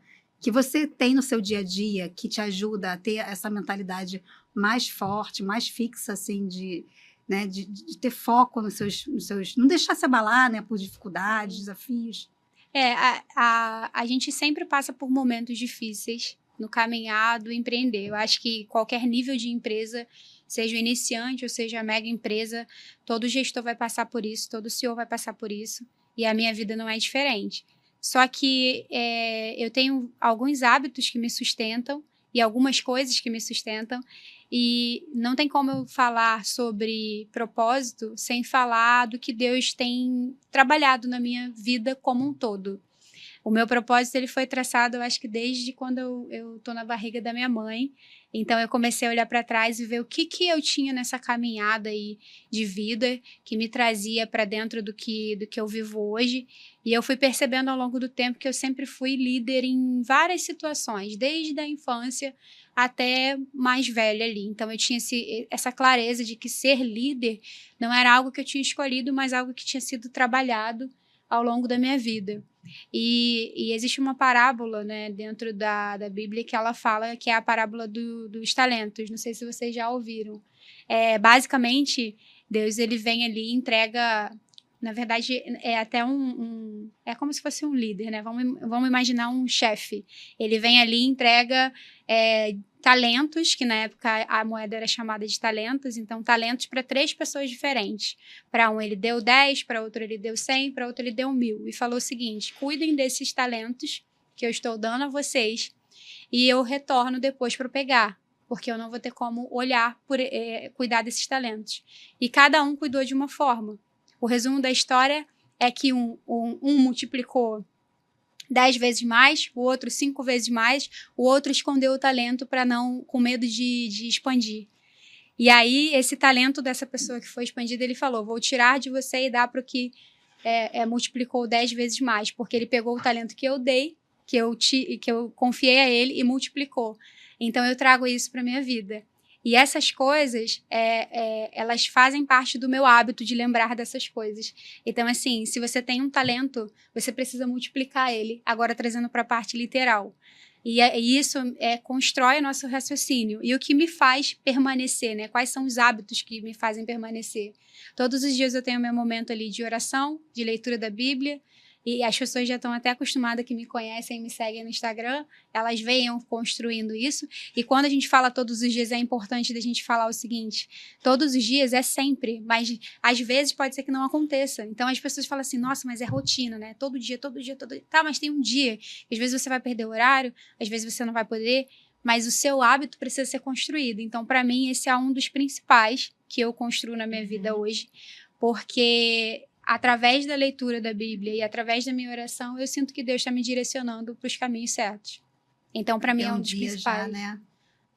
tem no seu dia a dia que te ajuda a ter essa mentalidade mais forte, mais fixa, assim, de ter foco nos seus... Não deixar se abalar, né, por dificuldades, desafios. A gente sempre passa por momentos difíceis no caminhar do empreender. Eu acho que qualquer nível de empresa, seja o iniciante ou seja a mega empresa, todo gestor vai passar por isso, todo CEO vai passar por isso, e a minha vida não é diferente. Só que eu tenho alguns hábitos que me sustentam e algumas coisas que me sustentam, e não tem como eu falar sobre propósito sem falar do que Deus tem trabalhado na minha vida como um todo. O meu propósito ele foi traçado, eu acho que desde quando eu tô na barriga da minha mãe. Então, eu comecei a olhar para trás e ver o que eu tinha nessa caminhada aí de vida que me trazia para dentro do que eu vivo hoje. E eu fui percebendo ao longo do tempo que eu sempre fui líder em várias situações, desde a infância até mais velha ali. Então, eu tinha essa clareza de que ser líder não era algo que eu tinha escolhido, mas algo que tinha sido trabalhado ao longo da minha vida. E existe uma parábola, né, dentro da Bíblia que ela fala que é a parábola dos talentos. Não sei se vocês já ouviram. Basicamente, Deus ele vem ali e entrega. Na verdade, é até é como se fosse um líder, né? Vamos imaginar um chefe. Ele vem ali e entrega talentos, que na época a moeda era chamada de talentos, então talentos para 3 pessoas diferentes. Para um ele deu 10, para outro ele deu 100, para outro ele deu 1000. E falou o seguinte: cuidem desses talentos que eu estou dando a vocês e eu retorno depois para pegar, porque eu não vou ter como olhar, cuidar desses talentos. E cada um cuidou de uma forma. O resumo da história é que um multiplicou 10 vezes mais, o outro 5 vezes mais, o outro escondeu o talento com medo de expandir. E aí, esse talento dessa pessoa que foi expandida, ele falou: vou tirar de você e dar para o que multiplicou 10 vezes mais, porque ele pegou o talento que eu dei, que eu confiei a ele e multiplicou. Então, eu trago isso para a minha vida. E essas coisas, elas fazem parte do meu hábito de lembrar dessas coisas. Então, assim, se você tem um talento, você precisa multiplicar ele, agora trazendo para a parte literal. E isso constrói o nosso raciocínio. E o que me faz permanecer, né? Quais são os hábitos que me fazem permanecer? Todos os dias eu tenho meu momento ali de oração, de leitura da Bíblia. E as pessoas já estão até acostumadas, que me conhecem e me seguem no Instagram, elas veem construindo isso. E quando a gente fala todos os dias, é importante da gente falar o seguinte: todos os dias é sempre, mas às vezes pode ser que não aconteça. Então as pessoas falam assim: nossa, mas é rotina, né? Todo dia. Tá, mas tem um dia. Às vezes você vai perder o horário, às vezes você não vai poder, mas o seu hábito precisa ser construído. Então, para mim, esse é um dos principais que eu construo na minha vida hoje, porque através da leitura da Bíblia e através da minha oração, eu sinto que Deus está me direcionando para os caminhos certos. Então, para mim, é um dos principais. Já, né?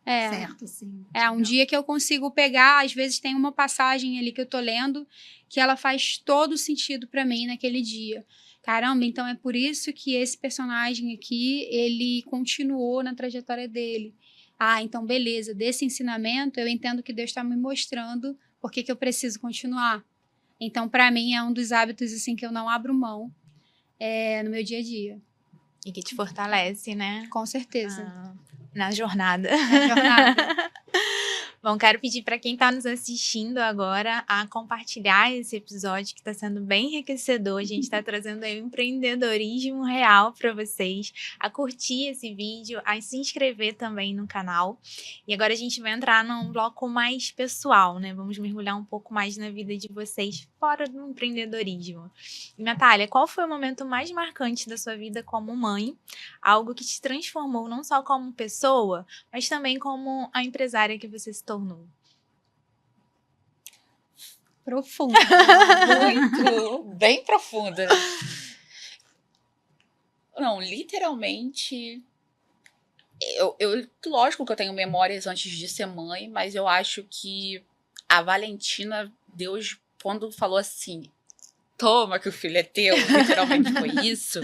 Certo, sim. É um dia que eu consigo pegar, às vezes tem uma passagem ali que eu tô lendo, que ela faz todo sentido para mim naquele dia. Caramba, então é por isso que esse personagem aqui, ele continuou na trajetória dele. Ah, então beleza, desse ensinamento eu entendo que Deus está me mostrando por que eu preciso continuar. Então, para mim, é um dos hábitos assim que eu não abro mão no meu dia a dia. E que te fortalece, né? Com certeza. Na jornada. Na jornada. Bom, quero pedir para quem está nos assistindo agora a compartilhar esse episódio, que está sendo bem enriquecedor. A gente está trazendo aí um empreendedorismo real para vocês, a curtir esse vídeo, a se inscrever também no canal. E agora a gente vai entrar num bloco mais pessoal, né? Vamos mergulhar um pouco mais na vida de vocês fora do empreendedorismo. E, Natália, qual foi o momento mais marcante da sua vida como mãe? Algo que te transformou não só como pessoa, mas também como a empresária que você se tornou? Profunda. Muito, bem profunda. Não, literalmente, lógico que eu tenho memórias antes de ser mãe, mas eu acho que a Valentina, Deus, quando falou assim, toma que o filho é teu, literalmente foi isso,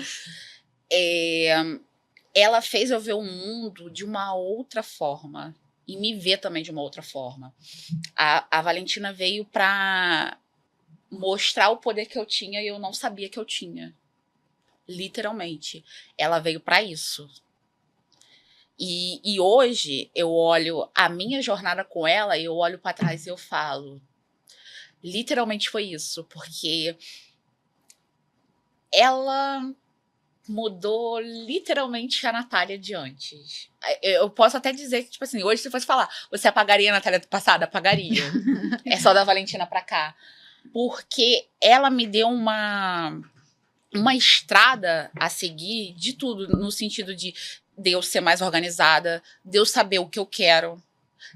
ela fez eu ver o mundo de uma outra forma. E me ver também de uma outra forma. A Valentina veio para mostrar o poder que eu tinha e eu não sabia que eu tinha. Literalmente. Ela veio para isso. E hoje eu olho a minha jornada com ela e eu olho para trás e eu falo, literalmente foi isso, porque ela mudou literalmente a Natália de antes. Eu posso até dizer que, tipo assim, hoje se fosse falar, você apagaria a Natália do passado? Apagaria. É só da Valentina pra cá. Porque ela me deu uma estrada a seguir de tudo, no sentido de eu ser mais organizada, de eu saber o que eu quero,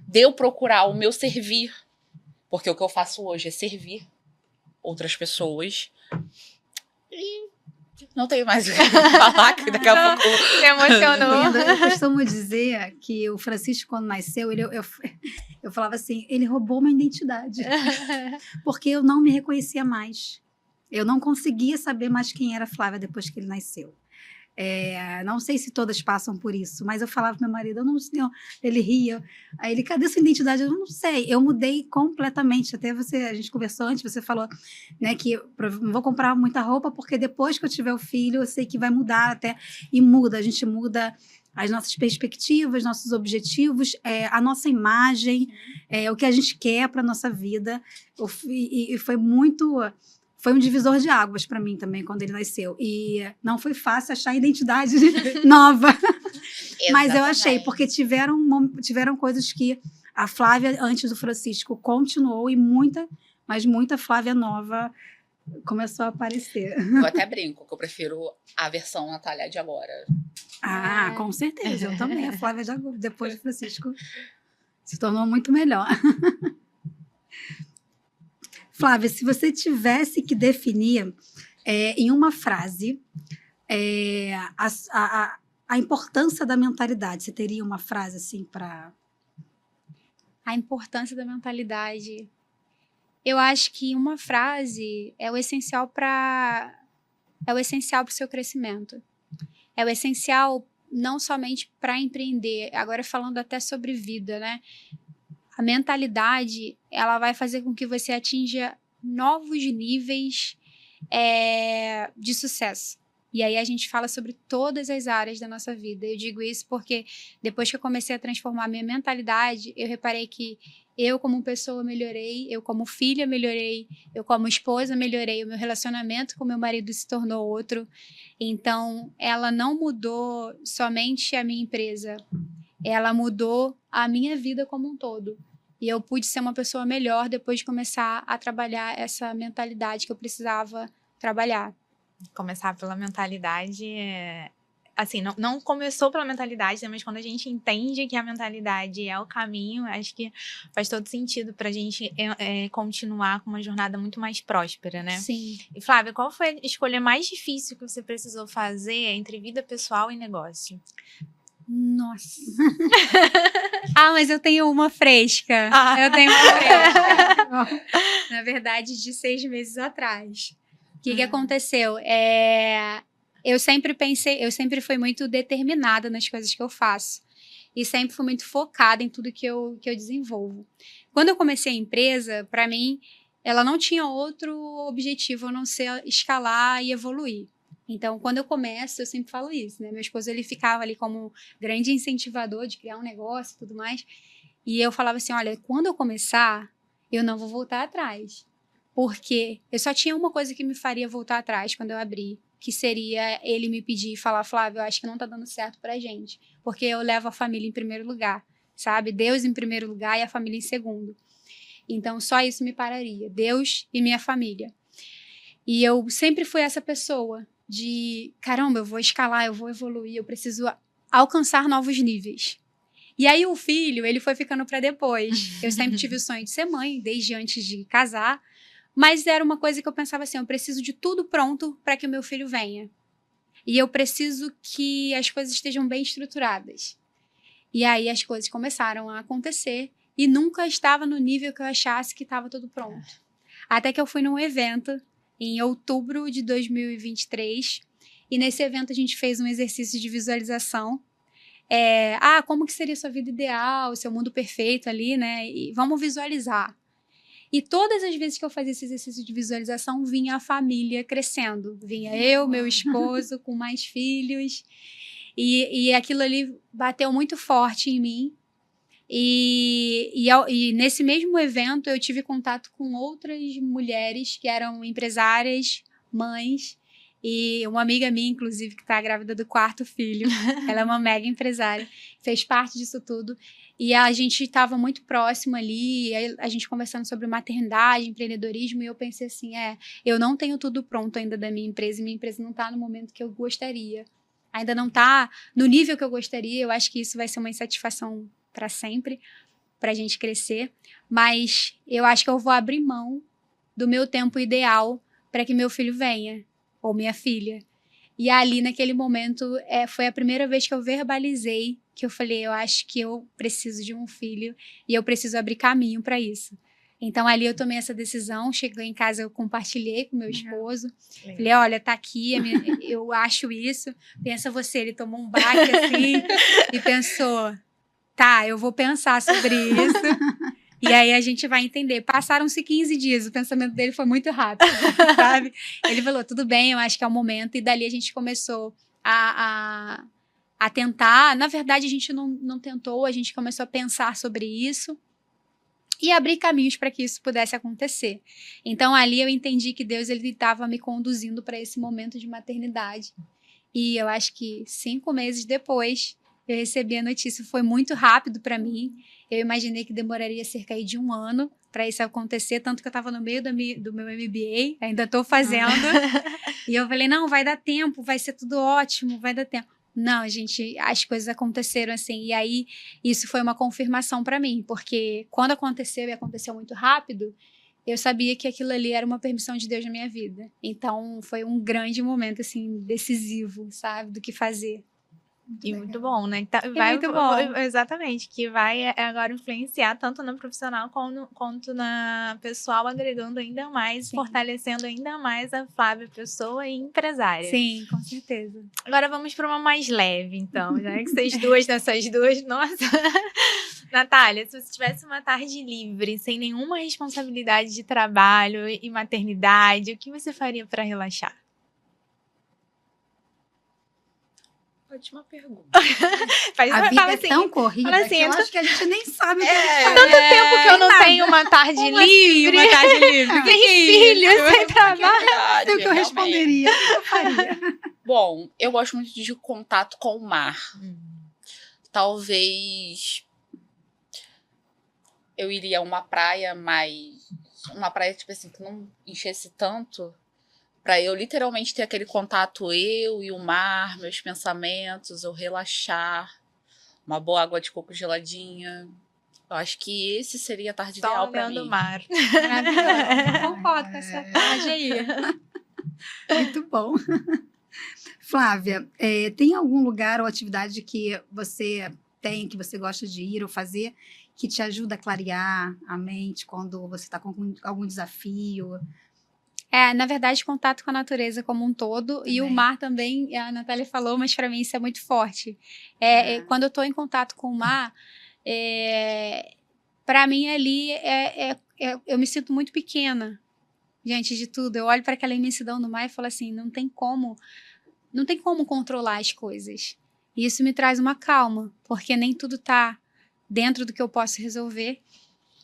de eu procurar o meu servir, porque o que eu faço hoje é servir outras pessoas. E não tenho mais o que falar, que daqui a pouco se emocionou. Eu costumo dizer que o Francisco, quando nasceu, eu falava assim, ele roubou minha identidade. Porque eu não me reconhecia mais. Eu não conseguia saber mais quem era a Flávia depois que ele nasceu. Não sei se todas passam por isso, mas eu falava pro meu marido, eu não sei, ele ria, aí ele, cadê sua identidade? Eu não sei, eu mudei completamente, até a gente conversou antes, você falou, né, que eu não vou comprar muita roupa, porque depois que eu tiver o filho, eu sei que vai mudar até, e muda, a gente muda as nossas perspectivas, nossos objetivos, a nossa imagem, o que a gente quer para a nossa vida. E foi um divisor de águas para mim também, quando ele nasceu. E não foi fácil achar a identidade nova. Mas eu achei, porque tiveram coisas que a Flávia, antes do Francisco, continuou e muita Flávia nova começou a aparecer. Eu até brinco que eu prefiro a versão Natália de agora. Com certeza, eu também. A Flávia, depois do Francisco, se tornou muito melhor. Flávia, se você tivesse que definir em uma frase a importância da mentalidade, você teria uma frase assim para... A importância da mentalidade. Eu acho que uma frase é o essencial para o seu crescimento. É o essencial não somente para empreender, agora falando até sobre vida, né? A mentalidade, ela vai fazer com que você atinja novos níveis de sucesso. E aí a gente fala sobre todas as áreas da nossa vida. Eu digo isso porque depois que eu comecei a transformar a minha mentalidade, eu reparei que eu como pessoa melhorei, eu como filha melhorei, eu como esposa melhorei, o meu relacionamento com meu marido se tornou outro. Então, ela não mudou somente a minha empresa, ela mudou a minha vida como um todo. E eu pude ser uma pessoa melhor depois de começar a trabalhar essa mentalidade que eu precisava trabalhar. Começar pela mentalidade, assim, não começou pela mentalidade, né, mas quando a gente entende que a mentalidade é o caminho, acho que faz todo sentido para a gente continuar com uma jornada muito mais próspera, né? Sim. E Flávia, qual foi a escolha mais difícil que você precisou fazer entre vida pessoal e negócio? Nossa. Mas eu tenho uma fresca. Eu tenho uma fresca. Na verdade, de 6 meses atrás. O que aconteceu? Eu sempre fui muito determinada nas coisas que eu faço. E sempre fui muito focada em tudo que eu desenvolvo. Quando eu comecei a empresa, para mim, ela não tinha outro objetivo a não ser escalar e evoluir. Então, quando eu começo, eu sempre falo isso, né? Meu esposo, ele ficava ali como grande incentivador de criar um negócio e tudo mais. E eu falava assim, olha, quando eu começar, eu não vou voltar atrás. Porque eu só tinha uma coisa que me faria voltar atrás quando eu abri, que seria ele me pedir e falar, Flávio, eu acho que não tá dando certo pra gente. Porque eu levo a família em primeiro lugar, sabe? Deus em primeiro lugar e a família em segundo. Então, só isso me pararia. Deus e minha família. E eu sempre fui essa pessoa de, caramba, eu vou escalar, eu vou evoluir, eu preciso alcançar novos níveis. E aí o filho, ele foi ficando para depois. Eu sempre tive o sonho de ser mãe, desde antes de casar, mas era uma coisa que eu pensava assim, eu preciso de tudo pronto para que o meu filho venha. E eu preciso que as coisas estejam bem estruturadas. E aí as coisas começaram a acontecer e nunca estava no nível que eu achasse que estava tudo pronto. Até que eu fui num evento em outubro de 2023, e nesse evento a gente fez um exercício de visualização. Como que seria sua vida ideal, seu mundo perfeito ali, né? E vamos visualizar. E todas as vezes que eu fazia esse exercício de visualização, vinha a família crescendo. Vinha eu, meu esposo, com mais filhos. E aquilo ali bateu muito forte em mim. E nesse mesmo evento eu tive contato com outras mulheres que eram empresárias, mães, e uma amiga minha, inclusive, que está grávida do 4º filho, ela é uma mega empresária, fez parte disso tudo, e a gente estava muito próximo ali, a gente conversando sobre maternidade, empreendedorismo, e eu pensei assim, eu não tenho tudo pronto ainda da minha empresa, e minha empresa não está no momento que eu gostaria, ainda não está no nível que eu gostaria, eu acho que isso vai ser uma insatisfação para sempre, para a gente crescer, mas eu acho que eu vou abrir mão do meu tempo ideal para que meu filho venha, ou minha filha. E ali, naquele momento, foi a primeira vez que eu verbalizei, que eu falei, eu acho que eu preciso de um filho e eu preciso abrir caminho para isso. Então, ali eu tomei essa decisão, cheguei em casa, eu compartilhei com meu esposo, falei, olha, tá aqui, eu acho isso, pensa você, ele tomou um baque assim, e pensou, tá, eu vou pensar sobre isso, e aí a gente vai entender. Passaram-se 15 dias, o pensamento dele foi muito rápido, sabe? Ele falou, tudo bem, eu acho que é o momento, e dali a gente começou a tentar. Na verdade, a gente não tentou, a gente começou a pensar sobre isso e abrir caminhos para que isso pudesse acontecer. Então, ali eu entendi que Deus estava me conduzindo para esse momento de maternidade. E eu acho que 5 meses depois, eu recebi a notícia. Foi muito rápido para mim. Eu imaginei que demoraria cerca de 1 ano para isso acontecer, tanto que eu estava no meio do meu MBA, ainda estou fazendo. E eu falei, não, vai dar tempo, vai ser tudo ótimo, vai dar tempo. Não, gente, as coisas aconteceram assim. E aí, isso foi uma confirmação para mim, porque quando aconteceu e aconteceu muito rápido, eu sabia que aquilo ali era uma permissão de Deus na minha vida. Então, foi um grande momento, assim, decisivo, sabe, do que fazer. E muito bom, né? Muito bom. Exatamente, que vai agora influenciar tanto no profissional quanto na pessoal, agregando ainda mais, Sim. fortalecendo ainda mais a Flávia pessoa e empresária. Sim, com certeza. Agora vamos para uma mais leve, então, já que vocês duas, nessas duas, nossa. Natália, se você tivesse uma tarde livre, sem nenhuma responsabilidade de trabalho e maternidade, o que você faria para relaxar? Ótima pergunta. A vida é tão corrida fala assim, que eu acho que a gente nem sabe o que Há tanto tempo que eu não tenho uma tarde livre. Uma tarde livre. Sem filho, sem trabalho. sei o que eu responderia. O que eu faria? Bom, eu gosto muito de contato com o mar. Talvez eu iria a uma praia, mas uma praia tipo assim que não enchesse tanto, para eu literalmente ter aquele contato eu e o mar, meus pensamentos, eu relaxar, uma boa água de coco geladinha. Eu acho que esse seria a tarde ideal para mim. O mar. Maravilhoso. Concordo com essa tarde aí. Muito bom. Flávia, tem algum lugar ou atividade que você tem, que você gosta de ir ou fazer, que te ajuda a clarear a mente quando você está com algum desafio? Na verdade, contato com a natureza como um todo. Também. E o mar também, a Natália falou, mas para mim isso é muito forte. Quando eu estou em contato com o mar, para mim ali eu me sinto muito pequena diante de tudo. Eu olho para aquela imensidão do mar e falo assim, não tem como controlar as coisas. E isso me traz uma calma, porque nem tudo está dentro do que eu posso resolver.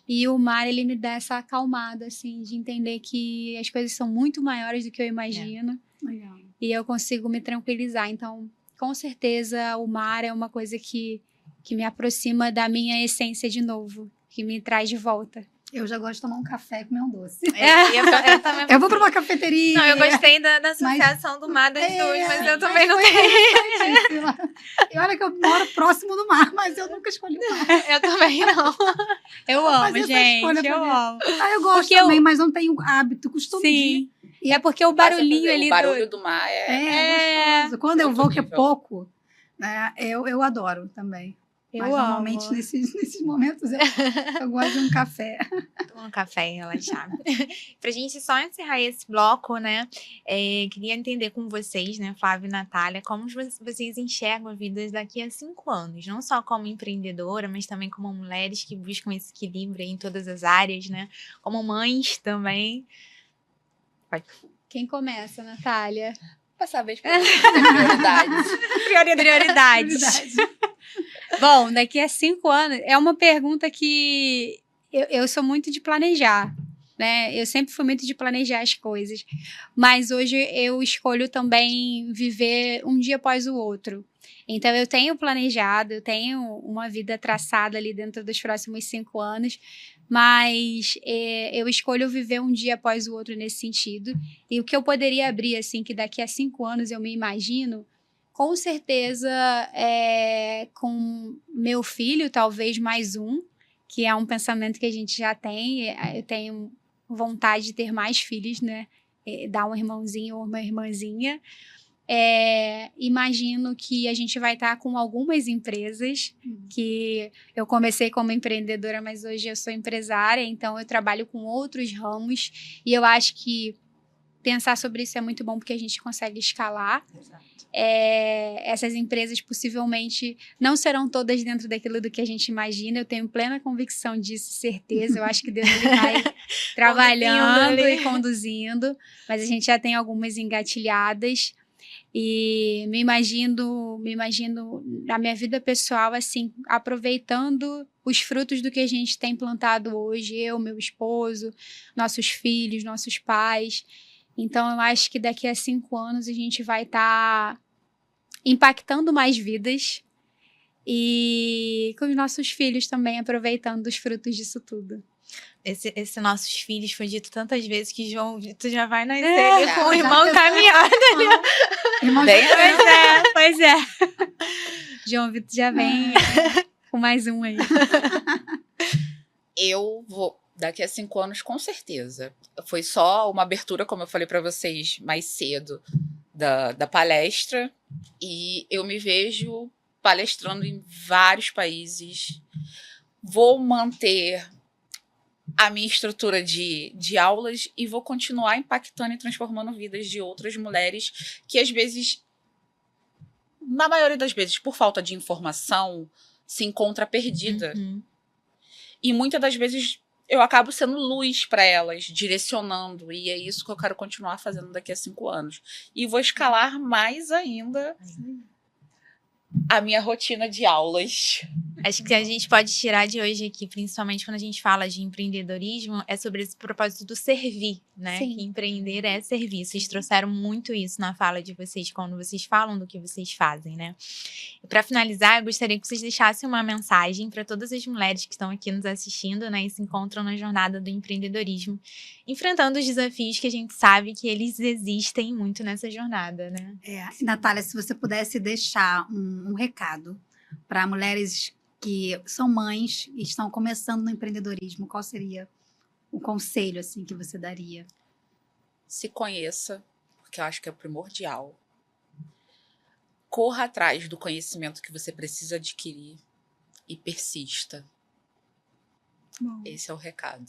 E o mar, ele me dá essa acalmada, assim, de entender que as coisas são muito maiores do que eu imagino. Legal. E eu consigo me tranquilizar. Então, com certeza, o mar é uma coisa que me aproxima da minha essência de novo, que me traz de volta. Eu já gosto de tomar um café e comer um doce. Eu também. Eu vou para uma cafeteria. Não, eu gostei da associação do mar das duas, mas eu também não tenho. E olha que eu moro próximo do mar, mas eu nunca escolhi o mar. Eu também não. Eu amo, gente, eu amo. Eu gosto Porque também, mas não tenho hábito, costume de Sim. E é porque o barulhinho ali... O barulho do mar é gostoso. Quando eu vou, que é nível. pouco, né, eu adoro também. Mas normalmente nesses momentos eu gosto de um café. Tomar um café e relaxar. Pra gente só encerrar esse bloco, né? Queria entender com vocês, né, Flávia e Natália, como vocês enxergam a vida daqui a 5 anos. Não só como empreendedora, mas também como mulheres que buscam esse equilíbrio em todas as áreas, né? Como mães também. Pode. Quem começa, Natália? Passar a vez para prioridades. Prioridades. Bom, daqui a 5 anos, é uma pergunta que eu sou muito de planejar, né? Eu sempre fui muito de planejar as coisas, mas hoje eu escolho também viver um dia após o outro. Então, eu tenho planejado, eu tenho uma vida traçada ali dentro dos próximos 5 anos, mas eu escolho viver um dia após o outro nesse sentido. E o que eu poderia abrir, assim, que daqui a 5 anos eu me imagino, com certeza, com meu filho, talvez mais um, que é um pensamento que a gente já tem. Eu tenho vontade de ter mais filhos, né? Dar um irmãozinho ou uma irmãzinha. Imagino que a gente vai estar com algumas empresas, que eu comecei como empreendedora, mas hoje eu sou empresária, então eu trabalho com outros ramos, e eu acho que pensar sobre isso é muito bom, porque a gente consegue escalar. Essas empresas possivelmente não serão todas dentro daquilo do que a gente imagina, eu tenho plena convicção disso, certeza. Eu acho que Deus vai trabalhando e conduzindo, mas a gente já tem algumas engatilhadas. E me imagino na minha vida pessoal, assim, aproveitando os frutos do que a gente tem plantado hoje, eu, meu esposo, nossos filhos, nossos pais. Então, eu acho que daqui a 5 anos a gente vai estar impactando mais vidas e com os nossos filhos também aproveitando os frutos disso tudo. Esse nossos filhos foi dito tantas vezes que João Vitor já vai nascer ali com o irmão caminhado. Irmão, Pois é. João Vitor já vem com mais um aí. Eu vou, daqui a 5 anos, com certeza. Foi só uma abertura, como eu falei para vocês mais cedo, da palestra. E eu me vejo palestrando em vários países. Vou manter a minha estrutura de aulas e vou continuar impactando e transformando vidas de outras mulheres que, às vezes, na maioria das vezes, por falta de informação, se encontra perdida. E muitas das vezes eu acabo sendo luz para elas, direcionando. E é isso que eu quero continuar fazendo daqui a 5 anos. E vou escalar mais ainda a minha rotina de aulas. Acho que a gente pode tirar de hoje aqui, principalmente quando a gente fala de empreendedorismo, é sobre esse propósito do servir, né? Sim. Que empreender é servir. Vocês trouxeram muito isso na fala de vocês, quando vocês falam do que vocês fazem, né? E para finalizar, eu gostaria que vocês deixassem uma mensagem para todas as mulheres que estão aqui nos assistindo, né? E se encontram na jornada do empreendedorismo, enfrentando os desafios que a gente sabe que eles existem muito nessa jornada, né? Natália, se você pudesse deixar um recado para mulheres que são mães e estão começando no empreendedorismo, qual seria o conselho assim que você daria? Se conheça, porque eu acho que é primordial. Corra atrás do conhecimento que você precisa adquirir e persista. Bom. Esse é o recado.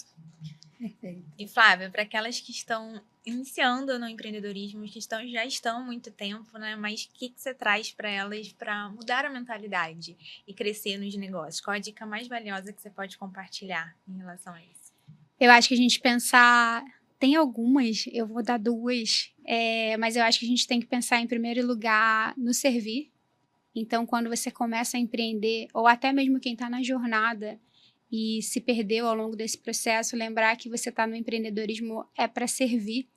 Perfeito. E Flávia, para aquelas que estão iniciando no empreendedorismo, que já estão há muito tempo, né? Mas o que você traz para elas para mudar a mentalidade e crescer nos negócios? Qual a dica mais valiosa que você pode compartilhar em relação a isso? Eu acho que a gente pensar... Tem algumas, eu vou dar 2, mas eu acho que a gente tem que pensar em primeiro lugar no servir. Então, quando você começa a empreender, ou até mesmo quem está na jornada e se perdeu ao longo desse processo, lembrar que você está no empreendedorismo é para servir.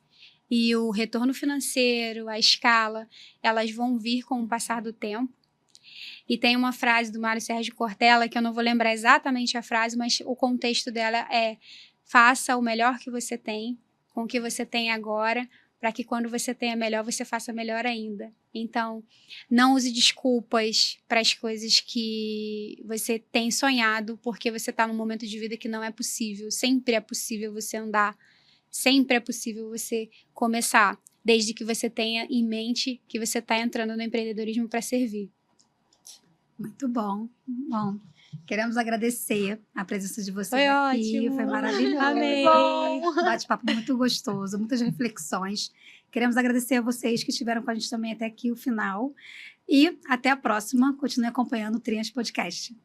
E o retorno financeiro, a escala, elas vão vir com o passar do tempo. E tem uma frase do Mário Sérgio Cortella, que eu não vou lembrar exatamente a frase, mas o contexto dela é: faça o melhor que você tem, com o que você tem agora, para que quando você tenha melhor, você faça melhor ainda. Então, não use desculpas para as coisas que você tem sonhado, porque você está num momento de vida que não é possível. Sempre é possível você andar, sempre é possível você começar, desde que você tenha em mente que você está entrando no empreendedorismo para servir. Muito bom. Bom, queremos agradecer a presença de vocês Foi aqui. ótimo. Foi maravilhoso. Amei. Um bate-papo muito gostoso, muitas reflexões. Queremos agradecer a vocês que estiveram com a gente também até aqui o final. E até a próxima. Continue acompanhando o Trias Podcast.